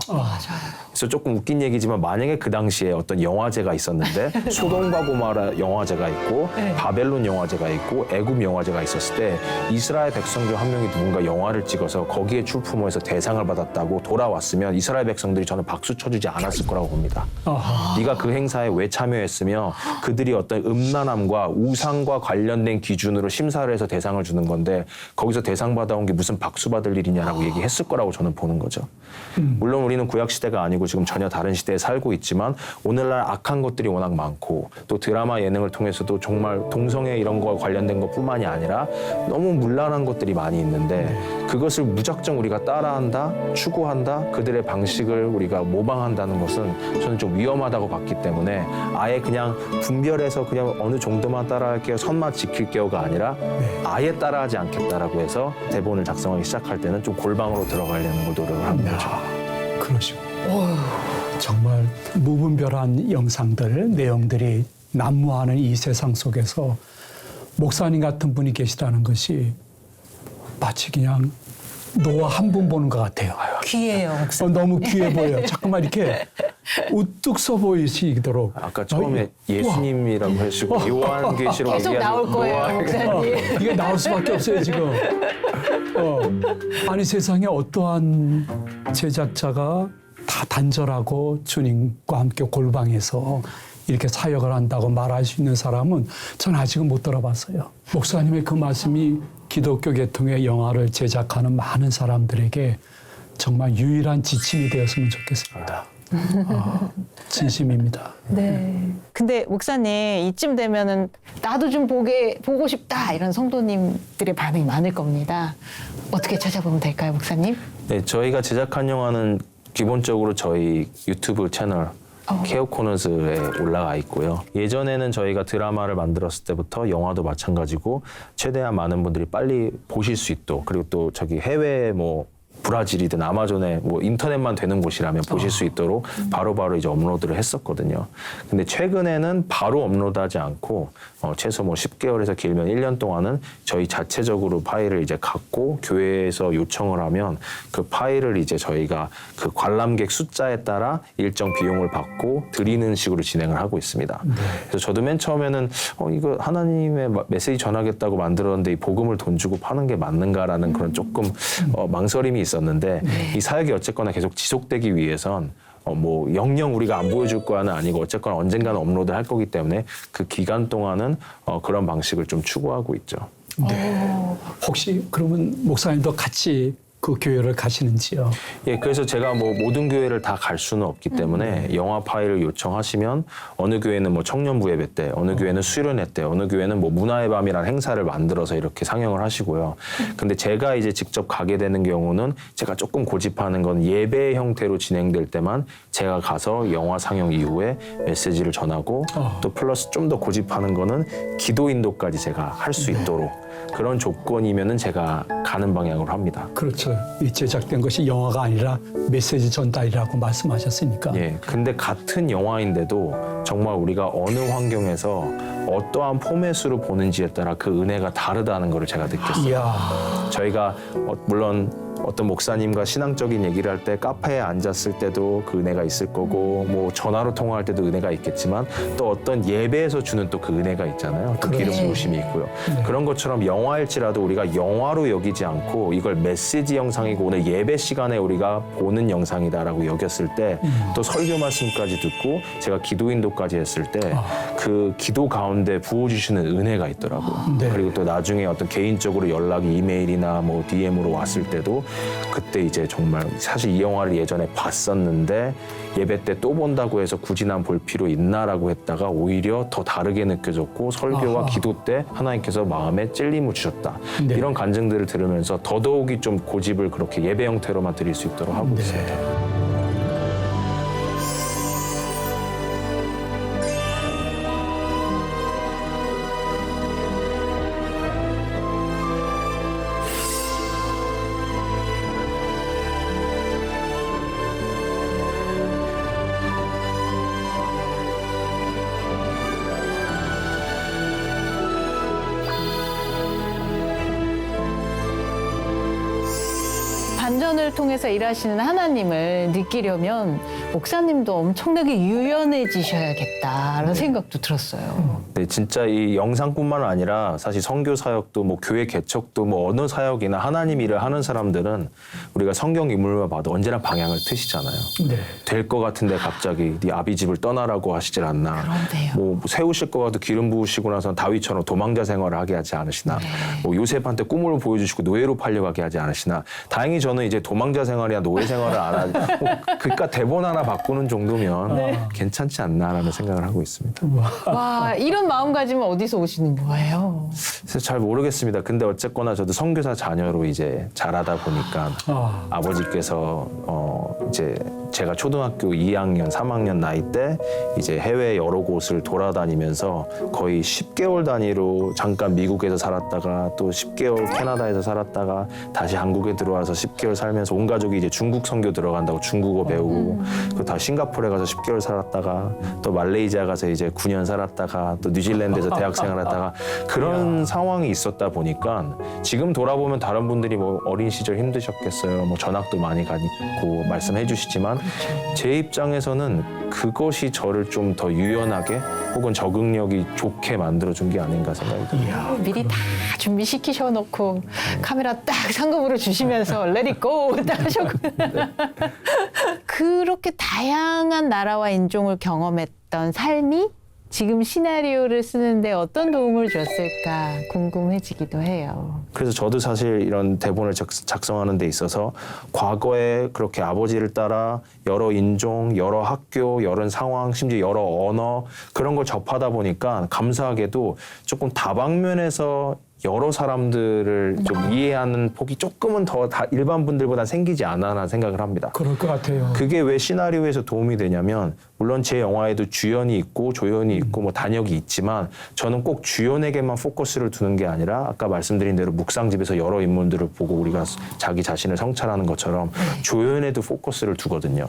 C: 그래서 조금 웃긴 얘기지만 만약에 그 당시에 어떤 영화제가 있었는데 소돔과 고모라 영화제가 있고 바벨론 영화제가 있고 애굽 영화제가 있었을 때 이스라엘 백성 중 한 명이 누군가 영화를 찍어서 거기에 출품해서 대상을 받았다고 돌아왔으면 이스라엘 백성들이 저는 박수 쳐주지 않았을 거라고 봅니다. 네가 그 행사에 왜 참여했으며 그들이 어떤 음란함과 우상과 관련된 기준으로 심사를 해서 대상을 주는 건데 거기서 대상 받아온 게 무슨 박수 받을 일이냐라고 얘기했을 거라고 저는 보는 거죠. 물론 우리는 구약 시대가 아니고 지금 전혀 다른 시대에 살고 있지만 오늘날 악한 것들이 워낙 많고 또 드라마 예능을 통해서도 정말 동성애 이런 거와 관련된 것뿐만이 아니라 너무 문란한 것들이 많이 있는데 그것을 무작정 우리가 따라한다, 추구한다, 그들의 방식을 우리가 모방한다는 것은 저는 좀 위험하다고 봤기 때문에 아예 그냥 분별해서 그냥 어느 정도만 따라할게요, 선만 지킬게요가 아니라 아예 따라하지 않겠다라고 해서 대본을 작성하기 시작할 때는 좀 골방으로 들어가려는 걸 노력을 한 거죠.
B: 그러시고. 정말 무분별한 영상들, 내용들이 난무하는 이 세상 속에서 목사님 같은 분이 계시다는 것이 마치 그냥 노아 한 분 보는 것 같아요.
A: 귀해요, 목사님.
B: 너무 귀해 보여요. 자꾸만 이렇게 우뚝 서 보이시도록.
C: 아까 처음에 예수님이라고 하시고 요한계시록
A: 계속 나올 거예요, 목사님.
B: 이게 나올 수밖에 없어요, 지금. 아니, 세상에 어떠한 제작자가 다 단절하고 주님과 함께 골방에서 이렇게 사역을 한다고 말할 수 있는 사람은 전 아직은 못 들어봤어요. 목사님의 그 말씀이 기독교 계통의 영화를 제작하는 많은 사람들에게 정말 유일한 지침이 되었으면 좋겠습니다. 진심입니다.
A: 네. 근데 목사님 이쯤 되면은 나도 좀 보고 싶다 이런 성도님들의 반응이 많을 겁니다. 어떻게 찾아보면 될까요, 목사님?
C: 네, 저희가 제작한 영화는 기본적으로 저희 유튜브 채널 케어 코너스에 올라가 있고요. 예전에는 저희가 드라마를 만들었을 때부터 영화도 마찬가지고 최대한 많은 분들이 빨리 보실 수 있도록 그리고 또 저기 해외 브라질이든 아마존에 인터넷만 되는 곳이라면 보실 수 있도록 바로바로 이제 업로드를 했었거든요. 근데 최근에는 바로 업로드하지 않고 최소 10개월에서 길면 1년 동안은 저희 자체적으로 파일을 이제 갖고 교회에서 요청을 하면 그 파일을 이제 저희가 그 관람객 숫자에 따라 일정 비용을 받고 드리는 식으로 진행을 하고 있습니다. 그래서 저도 맨 처음에는 이거 하나님의 메시지 전하겠다고 만들었는데 이 복음을 돈 주고 파는 게 맞는가라는 그런 조금 망설임이 있었는데 이 사역이 어쨌거나 계속 지속되기 위해선 영영 우리가 안 보여줄 거야는 아니고 어쨌거나 언젠가는 업로드 할 거기 때문에 그 기간 동안은 그런 방식을 좀 추구하고 있죠.
B: 네. 혹시 그러면 목사님도 같이 그 교회를 가시는지요?
C: 예, 그래서 제가 모든 교회를 다 갈 수는 없기 때문에 영화 파일을 요청하시면 어느 교회는 청년부 예배 때, 어느 교회는 수련회 때, 어느 교회는 문화의 밤이라는 행사를 만들어서 이렇게 상영을 하시고요. 근데 제가 이제 직접 가게 되는 경우는 제가 조금 고집하는 건 예배 형태로 진행될 때만 제가 가서 영화 상영 이후에 메시지를 전하고 또 플러스 좀 더 고집하는 거는 기도 인도까지 제가 할 수 있도록 그런 조건이면은 제가 가는 방향으로 합니다.
B: 그렇죠. 이 제작된 것이 영화가 아니라 메시지 전달이라고 말씀하셨으니까.
C: 예. 근데 같은 영화인데도 정말 우리가 어느 환경에서 어떠한 포맷으로 보는지에 따라 그 은혜가 다르다는 걸 제가 느꼈어요.
B: 이야.
C: 저희가 물론 어떤 목사님과 신앙적인 얘기를 할 때 카페에 앉았을 때도 그 은혜가 있을 거고 뭐 전화로 통화할 때도 은혜가 있겠지만 또 어떤 예배에서 주는 또 그 은혜가 있잖아요. 또 기름 부으심이 있고요. 그런 것처럼 영화일지라도 우리가 영화로 여기지 않고 이걸 메시지 영상이고 오늘 예배 시간에 우리가 보는 영상이다라고 여겼을 때 또 설교 말씀까지 듣고 제가 기도인도까지 했을 때 그 기도 가운데 부어주시는 은혜가 있더라고요.
B: 네.
C: 그리고 또 나중에 어떤 개인적으로 연락이 이메일이나 뭐 DM으로 왔을 때도 그때 이제 정말 사실 이 영화를 예전에 봤었는데 예배 때 또 본다고 해서 굳이 난 볼 필요 있나라고 했다가 오히려 더 다르게 느껴졌고 설교와
B: 아하.
C: 기도 때 하나님께서 마음에 찔림을 주셨다.
B: 네.
C: 이런 간증들을 들으면서 더더욱이 좀 고집을 그렇게 예배 형태로만 드릴 수 있도록 하고
B: 네.
C: 있습니다.
A: 반전을 통해서 일하시는 하나님을 느끼려면 목사님도 엄청나게 유연해지셔야겠다라는 생각도 들었어요.
C: 네, 진짜 이 영상뿐만 아니라 사실 선교 사역도 뭐 교회 개척도 뭐 어느 사역이나 하나님 일을 하는 사람들은 우리가 성경 인물만 봐도 언제나 방향을 트시잖아요.
B: 네.
C: 될 것 같은데 갑자기 네 아비 집을 떠나라고 하시질 않나.
A: 그런데요.
C: 뭐 세우실 것 같아도 기름 부으시고 나서 다윗처럼 도망자 생활을 하게 하지 않으시나.
A: 네.
C: 뭐 요셉한테 꿈을 보여주시고 노예로 팔려가게 하지 않으시나. 다행히 저는 이제 도망자 생활이나 노예 생활을 안 하고 그러니까 대본 하나 바꾸는 정도면 괜찮지 않나라는 생각을 하고 있습니다.
A: 와, 이런 마음가짐은 어디서 오시는 거예요?
C: 그래서 잘 모르겠습니다. 근데 어쨌거나 저도 선교사 자녀로 이제 자라다 보니까 아버지께서 이제 제가 초등학교 2학년, 3학년 나이 때 이제 해외 여러 곳을 돌아다니면서 거의 10개월 단위로 잠깐 미국에서 살았다가 또 10개월 캐나다에서 살았다가 다시 한국에 들어와서 10개월 살면서 온 가족이 이제 중국 선교 들어간다고 중국어 배우고 또 다 싱가포르에 가서 10개월 살았다가 또 말레이시아 가서 이제 9년 살았다가 또 뉴질랜드에서 대학 생활하다가 그런 상황이 있었다 보니까 지금 돌아보면 다른 분들이 뭐 어린 시절 힘드셨겠어요. 뭐 전학도 많이 가고 말씀해 주시지만 제 입장에서는 그것이 저를 좀 더 유연하게 혹은 적응력이 좋게 만들어준 게 아닌가 생각이 듭니다.
A: 미리 다 준비시키셔 놓고 카메라 딱 상급으로 주시면서 let it go 딱 하셨고 그렇게 다양한 나라와 인종을 경험했던 삶이 지금 시나리오를 쓰는데 어떤 도움을 줬을까 궁금해지기도 해요.
C: 그래서 저도 사실 이런 대본을 작성하는 데 있어서 과거에 그렇게 아버지를 따라 여러 인종, 여러 학교, 여러 상황, 심지어 여러 언어 그런 걸 접하다 보니까 감사하게도 조금 다방면에서 여러 사람들을 좀 이해하는 폭이 조금은 더 일반 분들보다 생기지 않았나 생각을 합니다.
B: 그럴 것 같아요.
C: 그게 왜 시나리오에서 도움이 되냐면 물론 제 영화에도 주연이 있고 조연이 있고 뭐 단역이 있지만 저는 꼭 주연에게만 포커스를 두는 게 아니라 아까 말씀드린 대로 묵상집에서 여러 인물들을 보고 우리가 자기 자신을 성찰하는 것처럼 조연에도 포커스를 두거든요.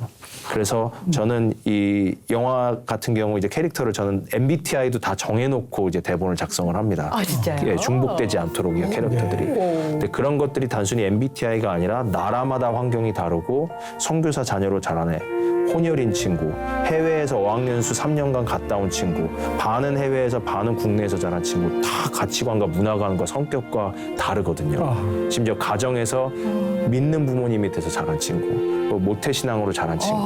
C: 그래서 저는 이 영화 같은 경우 이제 캐릭터를 저는 MBTI도 다 정해놓고 이제 대본을 작성을 합니다.
A: 아, 진짜요?
C: 예, 중복되지 않도록 이 캐릭터들이. 근데 그런 것들이 단순히 MBTI가 아니라 나라마다 환경이 다르고 선교사 자녀로 자라네. 혼혈인 친구, 해외에서 어학연수 3년간 갔다 온 친구, 반은 해외에서 반은 국내에서 자란 친구 다 가치관과 문화관과 성격과 다르거든요. 심지어 가정에서 믿는 부모님 밑에서 자란 친구, 뭐 모태신앙으로 자란 친구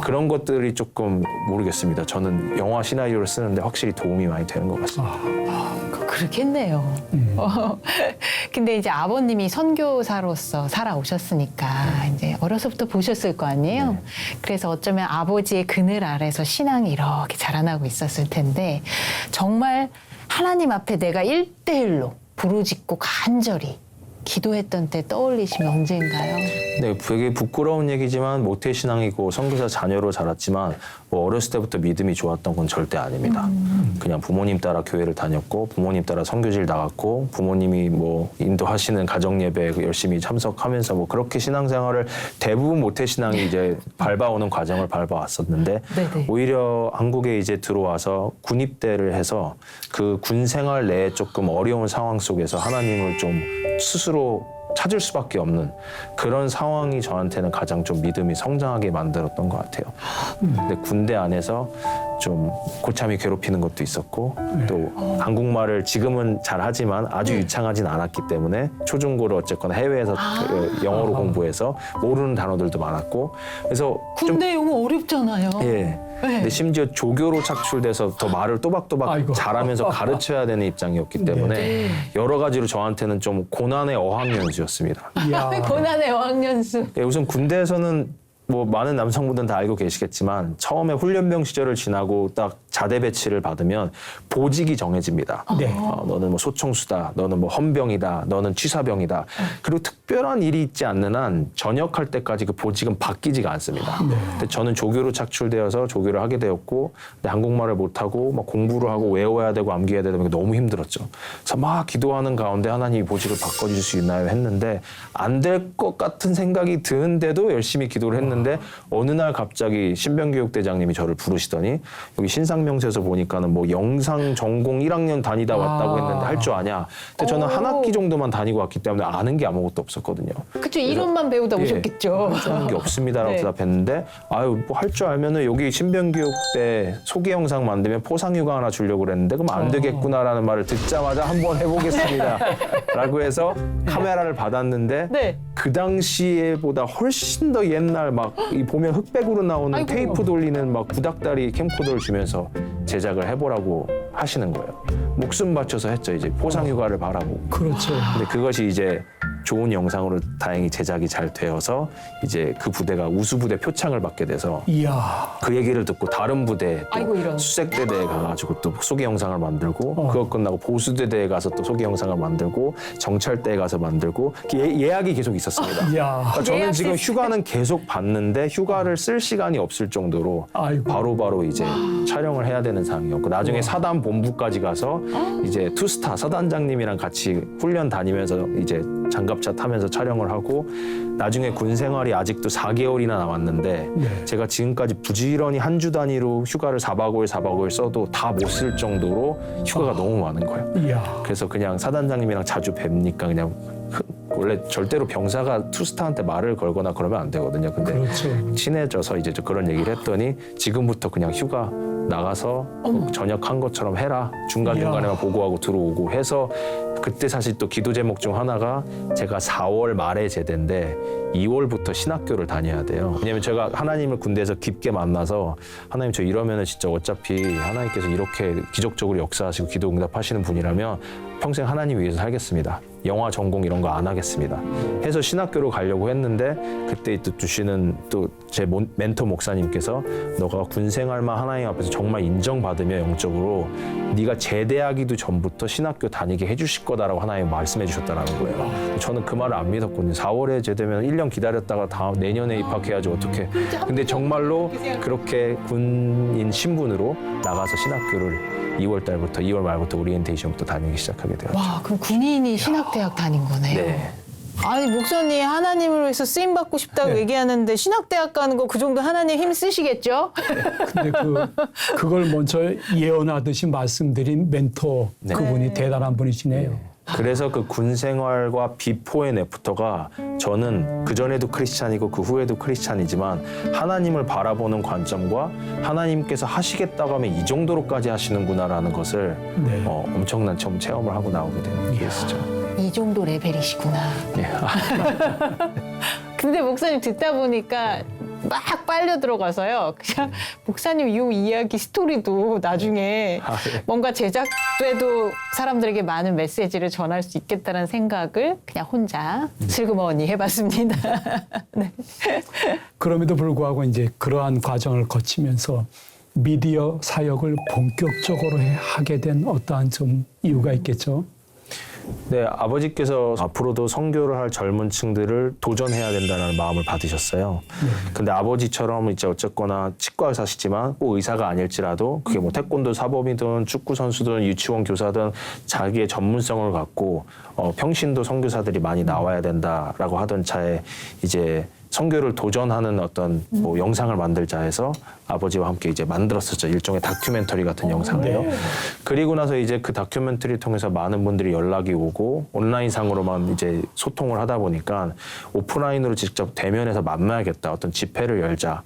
C: 그런 것들이 조금 모르겠습니다. 저는 영화 시나리오를 쓰는데 확실히 도움이 많이 되는 것 같습니다.
A: 그렇겠네요. 근데 이제 아버님이 선교사로서 살아오셨으니까 이제 어려서부터 보셨을 거 아니에요? 그래서 어쩌면 아버지의 그늘 아래서 신앙이 이렇게 자라나고 있었을 텐데 정말 하나님 앞에 내가 1대1로 부르짖고 간절히 기도했던 때 떠올리시면 언제인가요?
C: 네, 되게 부끄러운 얘기지만 모태신앙이고 선교사 자녀로 자랐지만 뭐 어렸을 때부터 믿음이 좋았던 건 절대 아닙니다. 그냥 부모님 따라 교회를 다녔고 부모님 따라 선교지를 나갔고 부모님이 뭐 인도하시는 가정예배 열심히 참석하면서 뭐 그렇게 신앙생활을 대부분 모태신앙이 이제 밟아오는 과정을 밟아왔었는데
A: 네네.
C: 오히려 한국에 이제 들어와서 군입대를 해서 그 군 생활 내에 조금 어려운 상황 속에서 하나님을 좀 스스로 찾을 수밖에 없는 그런 상황이 저한테는 가장 좀 믿음이 성장하게 만들었던 것 같아요. 근데 군대 안에서 좀 고참이 괴롭히는 것도 있었고 또 한국말을 지금은 잘하지만 아주 유창하진 않았기 때문에 초중고를 어쨌거나 해외에서 영어로 공부해서 모르는 단어들도 많았고 그래서 좀
A: 군대 용어 어렵잖아요.
C: 예. 근데 심지어 조교로 착출돼서 더 말을 또박또박
B: 아이고.
C: 잘하면서 가르쳐야 되는 입장이었기 때문에 여러 가지로 저한테는 좀 고난의 어학연수였습니다.
B: 이야.
A: 고난의 어학연수.
C: 예, 우선 군대에서는 뭐 많은 남성분들은 다 알고 계시겠지만 처음에 훈련병 시절을 지나고 딱 자대 배치를 받으면 보직이 정해집니다.
B: 네.
C: 너는 뭐 소총수다, 너는 뭐 헌병이다, 너는 취사병이다. 그리고 특별한 일이 있지 않는 한 전역할 때까지 그 보직은 바뀌지가 않습니다. 근데 저는 조교로 착출되어서 조교를 하게 되었고 근데 한국말을 못하고 막 공부를 하고 외워야 되고 암기해야 되다 보니까 너무 힘들었죠. 그래서 막 기도하는 가운데 하나님이 보직을 바꿔주실 수 있나요 했는데 안 될 것 같은 생각이 드는데도 열심히 기도를 했는데 어느 날 갑자기 신병교육대장님이 저를 부르시더니 여기 신상명세서 보니까는 뭐 영상 전공 1학년 다니다 왔다고 했는데 할 줄 아냐. 근데 저는 한 학기 정도만 다니고 왔기 때문에 아는 게 아무것도 없었거든요.
A: 그쵸, 이론만 배우다 오셨겠죠.
C: 하는 게 없습니다라고
A: 네.
C: 대답했는데 아유 뭐 할 줄 알면은 여기 신병교육대 소개 영상 만들면 포상휴가 하나 주려고 그랬는데 그럼 안 되겠구나라는 말을 듣자마자 한번 해보겠습니다 라고 해서 카메라를 받았는데
A: 네.
C: 그 당시에보다 훨씬 더 옛날 막 이 보면 흑백으로 나오는
A: 아이고.
C: 테이프 돌리는 막 구닥다리 캠코더를 주면서 제작을 해보라고 하시는 거예요. 목숨 바쳐서 했죠. 이제 포상휴가를 바라보고.
B: 그렇죠.
C: 근데 그것이 이제 좋은 영상으로 다행히 제작이 잘 되어서 이제 그 부대가 우수부대 표창을 받게 돼서
B: 이야.
C: 그 얘기를 듣고 다른 부대
A: 아이고, 이런.
C: 수색대대에 가가지고 또 소개 영상을 만들고 그거 끝나고 보수대대에 가서 또 소개 영상을 만들고 정찰대에 가서 만들고 예약이 계속 있었습니다.
B: 이야.
C: 그러니까 저는
A: 예약
C: 지금
A: 시스템.
C: 휴가는 계속 받는데 휴가를 쓸 시간이 없을 정도로
B: 아이고.
C: 바로바로 이제 촬영을 해야 되는 상황이었고 나중에 사단 본부까지 가서 이제 투스타 사단장님이랑 같이 훈련 다니면서 이제 장갑차 타면서 촬영을 하고 나중에 군 생활이 아직도 4개월이나 남았는데
B: 네.
C: 제가 지금까지 부지런히 한 주 단위로 휴가를 4박 5일 써도 다 못 쓸 정도로 휴가가 너무 많은 거예요.
B: 이야.
C: 그래서 그냥 사단장님이랑 자주 뵙니까 그냥 원래 절대로 병사가 투스타한테 말을 걸거나 그러면 안 되거든요. 근데
B: 그렇죠.
C: 친해져서 이제 그런 얘기를 했더니 지금부터 그냥 휴가 나가서 전역한 것처럼 해라. 중간중간에만
B: 이야.
C: 보고하고 들어오고 해서 그때 사실 또 기도 제목 중 하나가 제가 4월 말에 제대인데 2월부터 신학교를 다녀야 돼요. 왜냐면 제가 하나님을 군대에서 깊게 만나서 하나님 저 이러면은 진짜 어차피 하나님께서 이렇게 기적적으로 역사하시고 기도 응답하시는 분이라면 평생 하나님 위해서 살겠습니다. 영화 전공 이런 거 안 하겠습니다. 해서 신학교로 가려고 했는데 그때 또 주시는 또 제 멘토 목사님께서 너가 군 생활만 하나님 앞에서 정말 인정받으면 영적으로 네가 제대하기도 전부터 신학교 다니게 해주실 거다라고 하나님 말씀해 주셨다라는 거예요. 저는 그 말을 안 믿었거든요. 4월에 제대면 1년 기다렸다가 다음 내년에 입학해야죠. 어떻게. 근데 정말로 그렇게 군인 신분으로 나가서 신학교를 2월 달부터 2월 말부터 오리엔테이션부터 다니기 시작하게 되었죠.
A: 와, 그럼 군인이 신학대학 다닌 거네요.
C: 네.
A: 아니, 목사님 하나님을 위해서 쓰임 받고 싶다고
B: 네.
A: 얘기하는데 신학대학 가는 거 그 정도 하나님 힘 쓰시겠죠?
B: 근데 그걸 먼저 예언하듯이 말씀드린 멘토
C: 네.
B: 그분이 대단한 분이시네요.
C: 그래서 그 군 생활과 비포의 애프터가 저는 그전에도 크리스찬이고 그 후에도 크리스찬이지만 하나님을 바라보는 관점과 하나님께서 하시겠다고 하면 이 정도로까지 하시는구나라는 것을
B: 네.
C: 엄청난 처음 체험을 하고 나오게 되는 케이스죠.
A: 이 정도 레벨이시구나.
C: 예.
A: 근데 목사님 듣다 보니까 막 빨려 들어가서요. 그냥 목사님 이 이야기 스토리도 나중에
C: 네.
A: 뭔가 제작돼도 사람들에게 많은 메시지를 전할 수 있겠다는 생각을 그냥 혼자 슬그머니 해봤습니다. 네.
B: 그럼에도 불구하고 이제 그러한 과정을 거치면서 미디어 사역을 본격적으로 하게 된 어떠한 좀 이유가 있겠죠.
C: 네, 아버지께서 앞으로도 선교를 할 젊은 층들을 도전해야 된다는 마음을 받으셨어요. 근데 아버지처럼 이제 어쨌거나 치과 의사시지만 꼭 의사가 아닐지라도 그게 뭐 태권도 사범이든 축구 선수든 유치원 교사든 자기의 전문성을 갖고 평신도 선교사들이 많이 나와야 된다라고 하던 차에 이제 선교를 도전하는 어떤 뭐 영상을 만들자 해서 아버지와 함께 이제 만들었었죠. 일종의 다큐멘터리 같은 영상을요. 그리고 나서 이제 그 다큐멘터리를 통해서 많은 분들이 연락이 오고 온라인상으로만 이제 소통을 하다 보니까 오프라인으로 직접 대면해서 만나야겠다. 어떤 집회를 열자.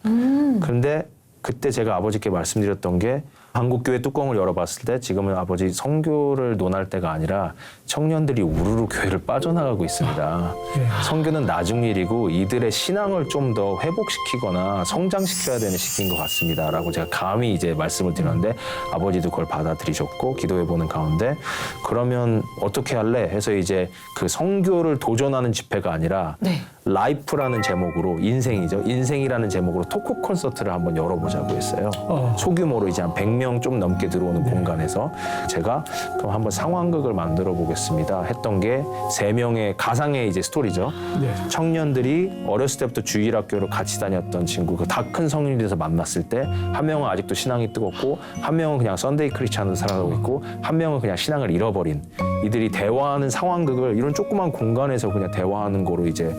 C: 그런데 그때 제가 아버지께 말씀드렸던 게 한국교회 뚜껑을 열어봤을 때 지금은 아버지 선교를 논할 때가 아니라 청년들이 우르르 교회를 빠져나가고 있습니다. 선교는 나중 일이고 이들의 신앙을 좀 더 회복시키거나 성장시켜야 되는 시기인 것 같습니다. 라고 제가 감히 이제 말씀을 드렸는데 아버지도 그걸 받아들이셨고 기도해보는 가운데 그러면 어떻게 할래? 해서 이제 그 선교를 도전하는 집회가 아니라
A: 네.
C: 라이프라는 제목으로 인생이죠. 인생이라는 제목으로 토크 콘서트를 한번 열어보자고 했어요. 소규모로 이제 한 100명 좀 넘게 들어오는 공간에서 제가 그럼 한번 상황극을 만들어 보겠습니다. 했던 게 3명의 가상의 이제 스토리죠. 청년들이 어렸을 때부터 주일학교를 같이 다녔던 친구, 그 다 큰 성인이 돼서 만났을 때 한 명은 아직도 신앙이 뜨겁고 한 명은 그냥 썬데이 크리스찬으로 살아가고 있고 한 명은 그냥 신앙을 잃어버린 이들이 대화하는 상황극을 이런 조그만 공간에서 그냥 대화하는 거로 이제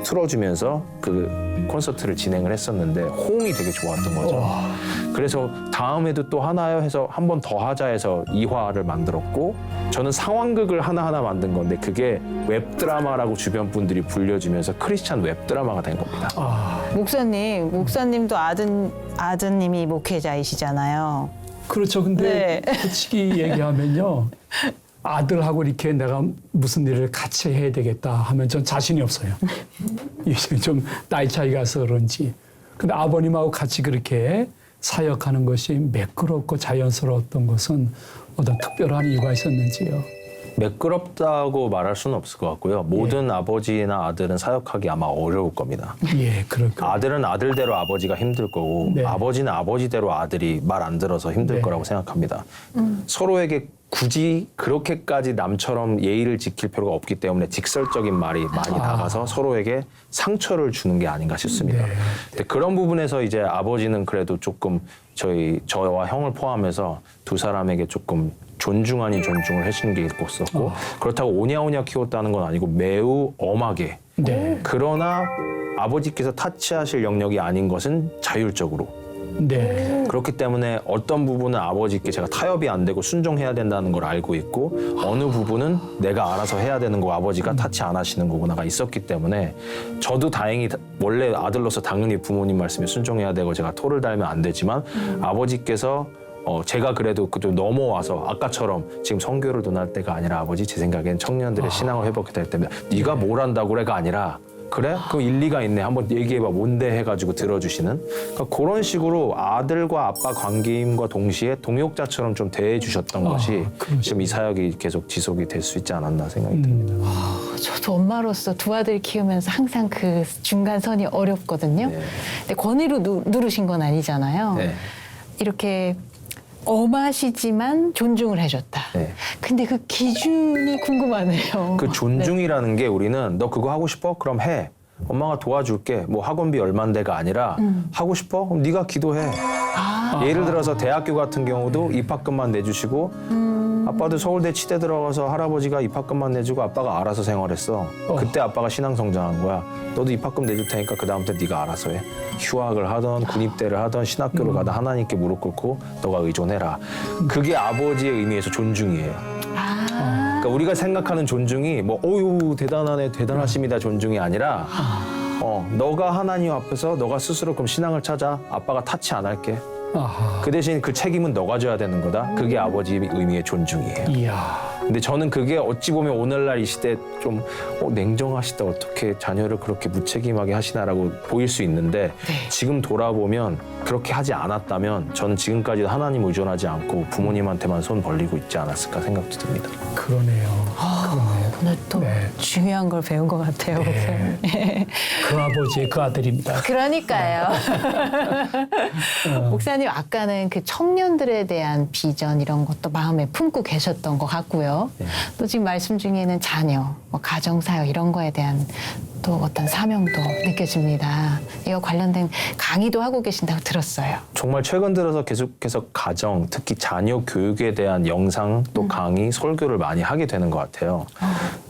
C: 틀어주면서 그 콘서트를 진행을 했었는데 호응이 되게 좋았던 거죠. 그래서 다음에도 또 하나요 해서 한 번 더 하자 해서 2화를 만들었고 저는 상황극을 하나하나 만든 건데 그게 웹드라마라고 주변 분들이 불려주면서 크리스찬 웹드라마가 된 겁니다.
A: 목사님도 아드님이 목회자이시잖아요.
B: 그렇죠. 근데 솔직히 얘기하면요. 아들하고 이렇게 내가 무슨 일을 같이 해야 되겠다 하면 전 자신이 없어요. 이제 좀 나이 차이가 있어서 그런지. 근데 아버님하고 같이 그렇게 사역하는 것이 매끄럽고 자연스러웠던 것은 어떤 특별한 이유가 있었는지요.
C: 매끄럽다고 말할 수는 없을 것 같고요. 모든 아버지나 아들은 사역하기 아마 어려울 겁니다.
B: 예, 그럴까요?
C: 아들은 아들대로 아버지가 힘들 거고 아버지는 아버지대로 아들이 말 안 들어서 힘들 거라고 생각합니다. 서로에게 굳이 그렇게까지 남처럼 예의를 지킬 필요가 없기 때문에 직설적인 말이 많이 나가서 서로에게 상처를 주는 게 아닌가 싶습니다. 근데 그런 부분에서 이제 아버지는 그래도 조금 저와 형을 포함해서 두 사람에게 조금 존중 아닌 존중을 해주는 게 있었고 그렇다고 오냐오냐 키웠다는 건 아니고 매우 엄하게 그러나 아버지께서 타치하실 영역이 아닌 것은 자율적으로 그렇기 때문에 어떤 부분은 아버지께 제가 타협이 안 되고 순종해야 된다는 걸 알고 있고 어느 부분은 내가 알아서 해야 되는 거 아버지가 타치 안 하시는 거구나가 있었기 때문에 저도 다행히 원래 아들로서 당연히 부모님 말씀에 순종해야 되고 제가 토를 달면 안 되지만 아버지께서 제가 그래도 좀 넘어와서 아까처럼 지금 선교를 논할 때가 아니라 아버지 제 생각엔 청년들의 신앙을 회복해야 될 때면 네가 뭘 한다고 그래가 아니라 그래? 그 일리가 있네. 한번 얘기해봐. 뭔데? 해가지고 들어주시는. 그러니까 그런 식으로 아들과 아빠 관계임과 동시에 동역자처럼 좀 대해주셨던 것이 지금 이 사역이 계속 지속이 될 수 있지 않았나 생각이 듭니다.
A: 저도 엄마로서 두 아들 키우면서 항상 그 중간선이 어렵거든요. 근데 권위로 누르신 건 아니잖아요. 이렇게 엄하시지만 존중을 해줬다. 근데 그 기준이 궁금하네요.
C: 그 존중이라는 게 우리는 너 그거 하고 싶어? 그럼 해. 엄마가 도와줄게. 뭐 학원비 얼만데가 아니라 하고 싶어? 그럼 네가 기도해. 예를 들어서 대학교 같은 경우도 입학금만 내주시고 아빠도 서울대 치대 들어가서 할아버지가 입학금만 내주고 아빠가 알아서 생활했어. 그때 아빠가 신앙 성장한 거야. 너도 입학금 내줄 테니까 그 다음부터 네가 알아서 해. 휴학을 하던 군입대를 하던 신학교를 가던 하나님께 무릎 꿇고 너가 의존해라. 그게 아버지의 의미에서 존중이에요. 그러니까 우리가 생각하는 존중이 뭐 어유 대단하네 대단하십니다 존중이 아니라 너가 하나님 앞에서 너가 스스로 그럼 신앙을 찾아. 아빠가 타치 안 할게. 그 대신 그 책임은 너가 져야 되는 거다. 그게 아버지의 의미의 존중이에요. 근데 저는 그게 어찌 보면 오늘날 이 시대 좀 냉정하시다. 어떻게 자녀를 그렇게 무책임하게 하시나라고 보일 수 있는데 지금 돌아보면 그렇게 하지 않았다면 저는 지금까지도 하나님 의존하지 않고 부모님한테만 손 벌리고 있지 않았을까 생각도 듭니다.
B: 그러네요.
A: 오늘 또 중요한 걸 배운 것 같아요.
B: 그 아버지의 그 아들입니다.
A: 그러니까요. 목사님 아까는 그 청년들에 대한 비전 이런 것도 마음에 품고 계셨던 것 같고요. 또 지금 말씀 중에는 자녀, 뭐 가정사역 이런 거에 대한 또 어떤 사명도 느껴집니다. 이거 관련된 강의도 하고 계신다고 들었어요.
C: 정말 최근 들어서 계속해서 가정, 특히 자녀 교육에 대한 영상 또 강의, 설교를 많이 하게 되는 것 같아요.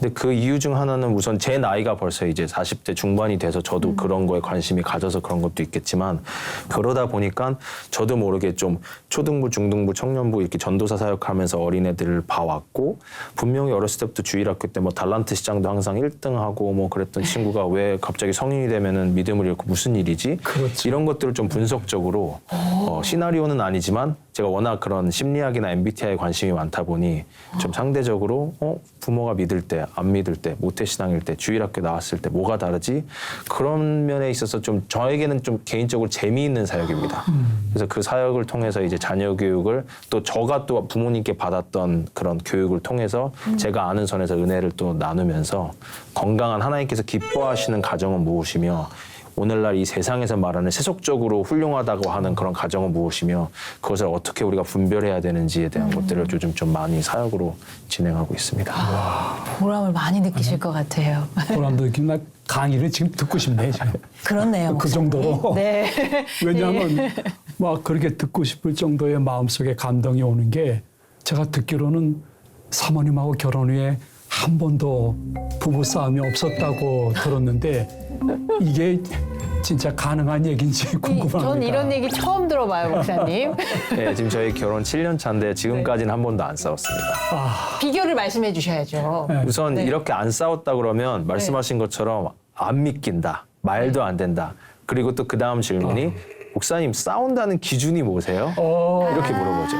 C: 근데 그 이유 중 하나는 우선 제 나이가 벌써 이제 40대 중반이 돼서 저도 그런 거에 관심이 가져서 그런 것도 있겠지만 그러다 보니까 저도 모르게 좀 초등부, 중등부, 청년부 이렇게 전도사 사역하면서 어린애들을 봐왔고 분명히 어렸을 때부터 주일학교 때 뭐 달란트 시장도 항상 1등하고 뭐 그랬던 친구가 왜 갑자기 성인이 되면은 믿음을 잃고 무슨 일이지?
B: 그렇죠.
C: 이런 것들을 좀 분석적으로 시나리오는 아니지만 제가 워낙 그런 심리학이나 MBTI에 관심이 많다 보니 좀 상대적으로 부모가 믿을 때, 안 믿을 때, 모태신앙일 때, 주일학교 나왔을 때 뭐가 다르지? 그런 면에 있어서 좀 저에게는 좀 개인적으로 재미있는 사역입니다. 그래서 그 사역을 통해서 이제 자녀 교육을 또 저가 또 부모님께 받았던 그런 교육을 통해서 제가 아는 선에서 은혜를 또 나누면서 건강한 하나님께서 기뻐하시는 가정은 무엇이며 오늘날 이 세상에서 말하는 세속적으로 훌륭하다고 하는 그런 가정은 무엇이며 그것을 어떻게 우리가 분별해야 되는지에 대한 것들을 요즘 좀 많이 사역으로 진행하고 있습니다.
A: 보람을 많이 느끼실 것 같아요.
B: 보람도 느끼면 나 강의를 지금 듣고 싶네. 지금.
A: 그렇네요.
B: 그
A: 목사님.
B: 정도로.
A: 네.
B: 왜냐하면 막 그렇게 듣고 싶을 정도의 마음속에 감동이 오는 게 제가 듣기로는 사모님하고 결혼 후에 한 번도 부부싸움이 없었다고 들었는데 이게 진짜 가능한 얘기인지 궁금합니다.
A: 전 이런 얘기 처음 들어봐요, 목사님.
C: 네, 지금 저희 결혼 7년 차인데 지금까지는 한 번도 안 싸웠습니다.
A: 비결을 말씀해 주셔야죠.
B: 네.
C: 우선 이렇게 안 싸웠다 그러면 말씀하신 것처럼 안 믿긴다, 말도 안 된다. 그리고 또 그 다음 질문이 목사님 싸운다는 기준이 뭐세요? 이렇게 물어보죠.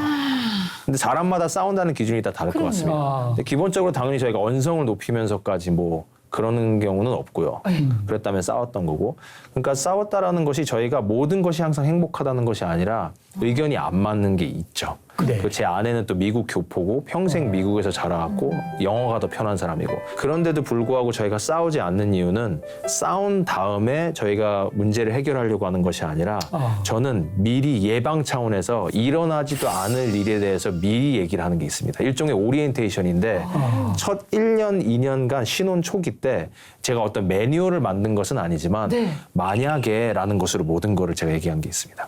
C: 근데 사람마다 싸운다는 기준이 다 다를 것 같습니다. 근데 기본적으로 당연히 저희가 언성을 높이면서까지 뭐 그러는 경우는 없고요. 그랬다면 싸웠던 거고. 그러니까 싸웠다라는 것이 저희가 모든 것이 항상 행복하다는 것이 아니라 의견이 안 맞는 게 있죠.
B: 네.
C: 제 아내는 또 미국 교포고 평생 미국에서 자라왔고 영어가 더 편한 사람이고 그런데도 불구하고 저희가 싸우지 않는 이유는 싸운 다음에 저희가 문제를 해결하려고 하는 것이 아니라 저는 미리 예방 차원에서 일어나지도 않을 일에 대해서 미리 얘기를 하는 게 있습니다. 일종의 오리엔테이션인데 첫 1년, 2년간 신혼 초기 때 제가 어떤 매뉴얼을 만든 것은 아니지만 만약에 라는 것으로 모든 거를 제가 얘기한 게 있습니다.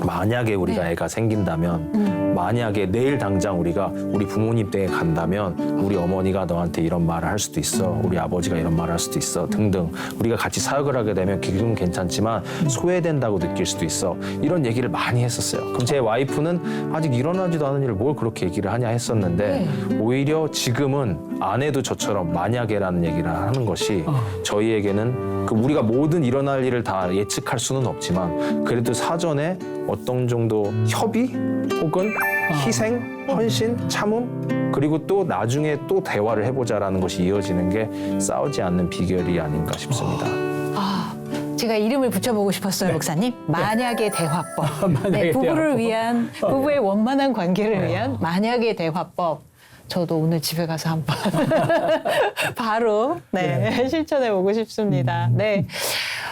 C: 만약에 우리가 애가 생긴다면 만약에 내일 당장 우리가 우리 부모님 댁에 간다면 우리 어머니가 너한테 이런 말을 할 수도 있어 우리 아버지가 이런 말을 할 수도 있어 등등 우리가 같이 사역을 하게 되면 기분은 괜찮지만 소외된다고 느낄 수도 있어 이런 얘기를 많이 했었어요. 그럼 제 와이프는 아직 일어나지도 않은 일을 뭘 그렇게 얘기를 하냐 했었는데 오히려 지금은 아내도 저처럼 만약에라는 얘기를 하는 것이 저희에게는 그 우리가 모든 일어날 일을 다 예측할 수는 없지만 그래도 사전에 어떤 정도 협의 혹은 희생, 헌신, 참음 그리고 또 나중에 또 대화를 해보자라는 것이 이어지는 게 싸우지 않는 비결이 아닌가 싶습니다.
A: 제가 이름을 붙여보고 싶었어요, 목사님. 만약의 대화법.
B: 만약의
A: 부부를
B: 대화법.
A: 위한, 부부의 원만한 관계를 위한 만약의 대화법. 저도 오늘 집에 가서 한번 바로 실천해 보고 싶습니다. 네.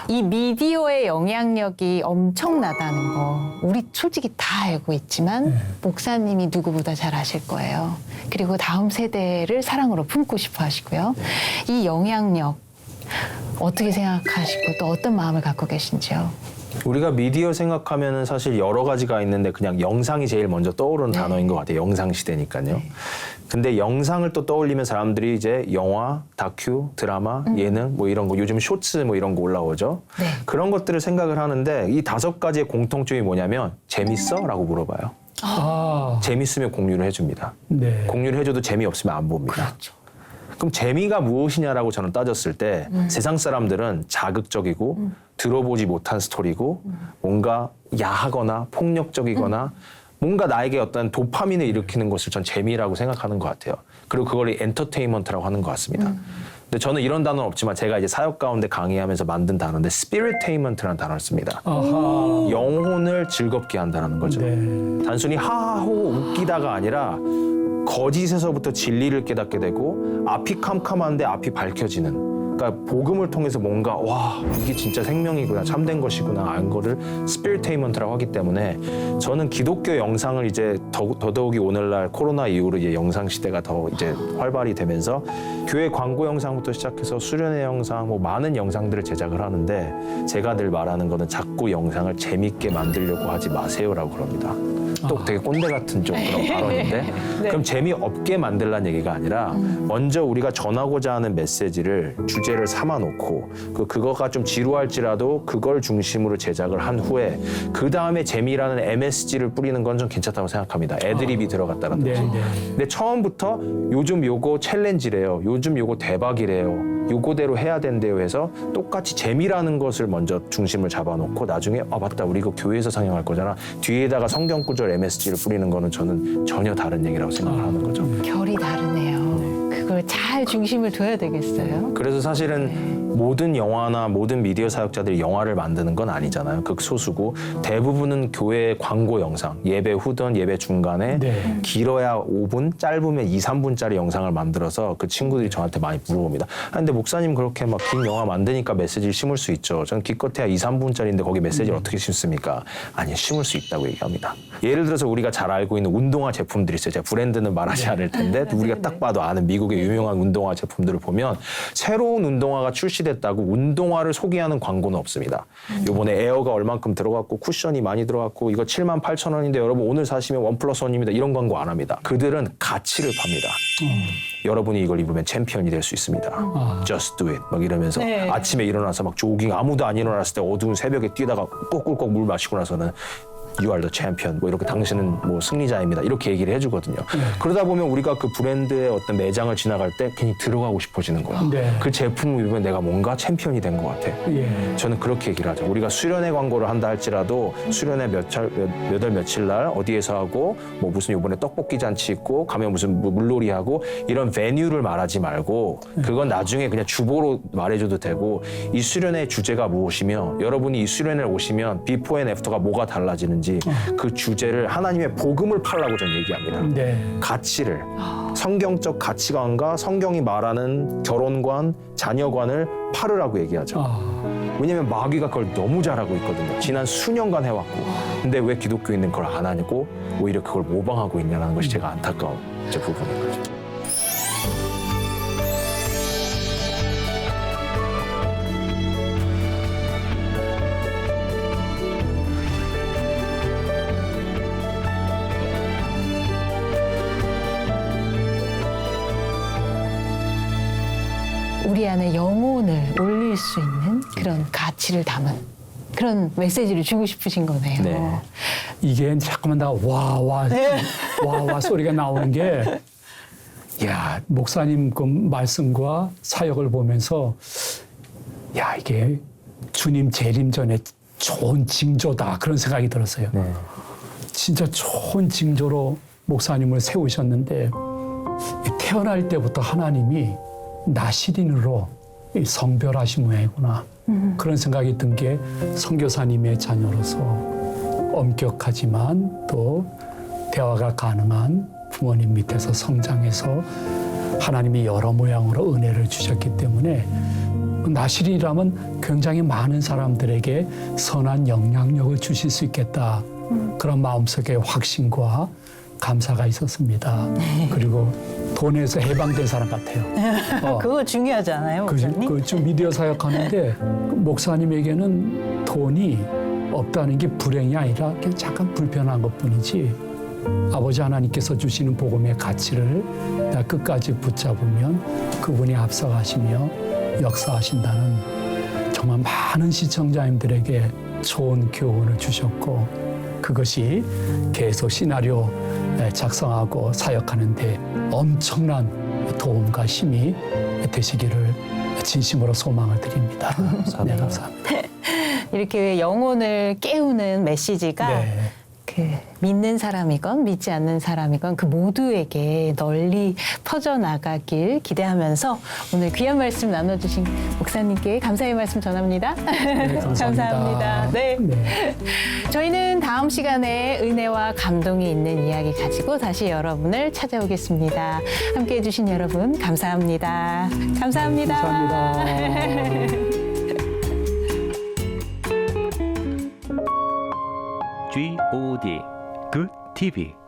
A: 이 미디어의 영향력이 엄청나다는 거 우리 솔직히 다 알고 있지만 목사님이 누구보다 잘 아실 거예요. 그리고 다음 세대를 사랑으로 품고 싶어 하시고요. 이 영향력 어떻게 생각하시고 또 어떤 마음을 갖고 계신지요?
C: 우리가 미디어 생각하면은 사실 여러 가지가 있는데 그냥 영상이 제일 먼저 떠오르는 단어인 것 같아요. 영상 시대니까요. 근데 영상을 또 떠올리면 사람들이 이제 영화, 다큐, 드라마, 예능 뭐 이런 거 요즘 쇼츠 뭐 이런 거 올라오죠.
A: 네.
C: 그런 것들을 생각을 하는데 이 5가지의 공통점이 뭐냐면 재밌어? 라고 물어봐요. 재밌으면 공유를 해줍니다.
B: 네.
C: 공유를 해줘도 재미없으면 안 봅니다.
A: 그렇죠.
C: 그럼 재미가 무엇이냐라고 저는 따졌을 때 세상 사람들은 자극적이고 들어보지 못한 스토리고 뭔가 야하거나 폭력적이거나 뭔가 나에게 어떤 도파민을 일으키는 것을 전 재미라고 생각하는 것 같아요. 그리고 그걸 엔터테인먼트라고 하는 것 같습니다. 근데 저는 이런 단어는 없지만 제가 이제 사역 가운데 강의하면서 만든 단어인데 스피릿테인먼트라는 단어를 씁니다. 영혼을 즐겁게 한다는 거죠. 단순히 하하호 웃기다가 아니라 거짓에서부터 진리를 깨닫게 되고 앞이 캄캄한데 앞이 밝혀지는 그러니까 복음을 통해서 뭔가 와 이게 진짜 생명이구나 참된 것이구나 안 거를 스피릿테인먼트라고 하기 때문에 저는 기독교 영상을 이제 더더욱이 오늘날 코로나 이후로 이제 영상 시대가 더 이제 활발히 되면서 교회 광고 영상부터 시작해서 수련회 영상 뭐 많은 영상들을 제작을 하는데 제가 늘 말하는 거는 자꾸 영상을 재밌게 만들려고 하지 마세요라고 그럽니다. 또 되게 꼰대 같은 좀 그런 발언인데
A: 네.
C: 그럼 재미없게 만들라는 얘기가 아니라 먼저 우리가 전하고자 하는 메시지를 주제를 삼아놓고 그거가 좀 지루할지라도 그걸 중심으로 제작을 한 후에 그 다음에 재미라는 MSG를 뿌리는 건 좀 괜찮다고 생각합니다. 애드립이 들어갔다는
B: 네,
C: 거죠.
B: 네.
C: 근데 처음부터 요즘 요거 챌린지래요. 요즘 요거 대박이래요. 요거대로 해야 된대요 해서 똑같이 재미라는 것을 먼저 중심을 잡아놓고 나중에 맞다 우리 이거 교회에서 상영할 거잖아. 뒤에다가 성경 구절 MSG를 뿌리는 거는 저는 전혀 다른 얘기라고 생각을 하는 거죠.
A: 결이 다르네요. 그걸 잘 중심을 둬야 되겠어요.
C: 그래서 사실은 모든 영화나 모든 미디어 사역자들이 영화를 만드는 건 아니잖아요. 극소수고 대부분은 교회 광고 영상, 예배 후든 예배 중간에
B: 네.
C: 길어야 5분, 짧으면 2, 3분짜리 영상을 만들어서 그 친구들이 저한테 많이 물어봅니다. 근데 목사님 그렇게 막 긴 영화 만드니까 메시지를 심을 수 있죠. 저는 기껏해야 2, 3분짜리인데 거기 메시지를 어떻게 심습니까? 아니, 심을 수 있다고 얘기합니다. 예를 들어서 우리가 잘 알고 있는 운동화 제품들이 있어요. 제가 브랜드는 말하지 않을 텐데 우리가 딱 봐도 아는 미국의 유명한 운동화 제품들을 보면 새로운 운동화가 출시됐다고 운동화를 소개하는 광고는 없습니다. 요번에 에어가 얼만큼 들어갔고 쿠션이 많이 들어갔고 이거 78,000원인데 여러분 오늘 사시면 1+1입니다. 이런 광고 안 합니다. 그들은 가치를 팝니다. 여러분이 이걸 입으면 챔피언이 될 수 있습니다. Just do it. 막 이러면서
A: 네.
C: 아침에 일어나서 막 조깅 아무도 안 일어났을 때 어두운 새벽에 뛰다가 꿀꿀꺽 물 마시고 나서는 You are the champion. 뭐 이렇게 당신은 뭐 승리자입니다. 이렇게 얘기를 해주거든요. 그러다 보면 우리가 그 브랜드의 어떤 매장을 지나갈 때 괜히 들어가고 싶어지는 거야.
B: 네.
C: 그 제품을 입으면 내가 뭔가 챔피언이 된 것 같아.
B: 예.
C: 저는 그렇게 얘기를 하죠. 우리가 수련회 광고를 한다 할지라도 수련회 몇 월 며칠 날 어디에서 하고 뭐 무슨 요번에 떡볶이 잔치 있고 가면 무슨 물놀이 하고 이런 베뉴를 말하지 말고 그건 나중에 그냥 주보로 말해줘도 되고 이 수련회 주제가 무엇이며 여러분이 이 수련회를 오시면 비포 앤 애프터가 뭐가 달라지는지 그 주제를 하나님의 복음을 팔라고 저는 얘기합니다.
B: 네.
C: 가치를 성경적 가치관과 성경이 말하는 결혼관, 자녀관을 팔으라고 얘기하죠. 왜냐하면 마귀가 그걸 너무 잘하고 있거든요. 지난 수년간 해왔고. 근데 왜 기독교인은 그걸 안 하냐고 오히려 그걸 모방하고 있냐는 것이 제가 안타까운 제 부분인 거죠.
A: 우리 안에 영혼을 올릴 수 있는 그런 가치를 담은 그런 메시지를 주고 싶으신 거네요.
C: 네.
B: 이게 자꾸만 다 와와 소리가 나오는 게 야, 목사님 그 말씀과 사역을 보면서 야, 이게 주님 재림 전에 좋은 징조다 그런 생각이 들었어요.
C: 네.
B: 진짜 좋은 징조로 목사님을 세우셨는데 태어날 때부터 하나님이 나시린으로 성별하신 모양이구나. 그런 생각이 든 게 선교사님의 자녀로서 엄격하지만 또 대화가 가능한 부모님 밑에서 성장해서 하나님이 여러 모양으로 은혜를 주셨기 때문에 나시린이라면 굉장히 많은 사람들에게 선한 영향력을 주실 수 있겠다. 그런 마음속에 확신과 감사가 있었습니다. 그리고 돈에서 해방된 사람 같아요.
A: 그거 중요하잖아요, 목사님.
B: 좀 미디어 사역하는데 목사님에게는 돈이 없다는 게 불행이 아니라 그냥 잠깐 불편한 것뿐이지 아버지 하나님께서 주시는 복음의 가치를 내가 끝까지 붙잡으면 그분이 앞서가시며 역사하신다는 정말 많은 시청자님들에게 좋은 교훈을 주셨고 그것이 계속 시나리오 작성하고 사역하는데 엄청난 도움과 힘이 되시기를 진심으로 소망을 드립니다. 네, 감사합니다.
A: 이렇게 영혼을 깨우는 메시지가
B: 네.
A: 그 믿는 사람이건 믿지 않는 사람이건 그 모두에게 널리 퍼져나가길 기대하면서 오늘 귀한 말씀 나눠주신 목사님께 감사의 말씀 전합니다.
B: 네, 감사합니다.
A: 네.
B: 네.
A: 저희는 다음 시간에 은혜와 감동이 있는 이야기 가지고 다시 여러분을 찾아오겠습니다. 함께해 주신 여러분 감사합니다. 감사합니다.
B: 감사합니다.
F: GOD Good TV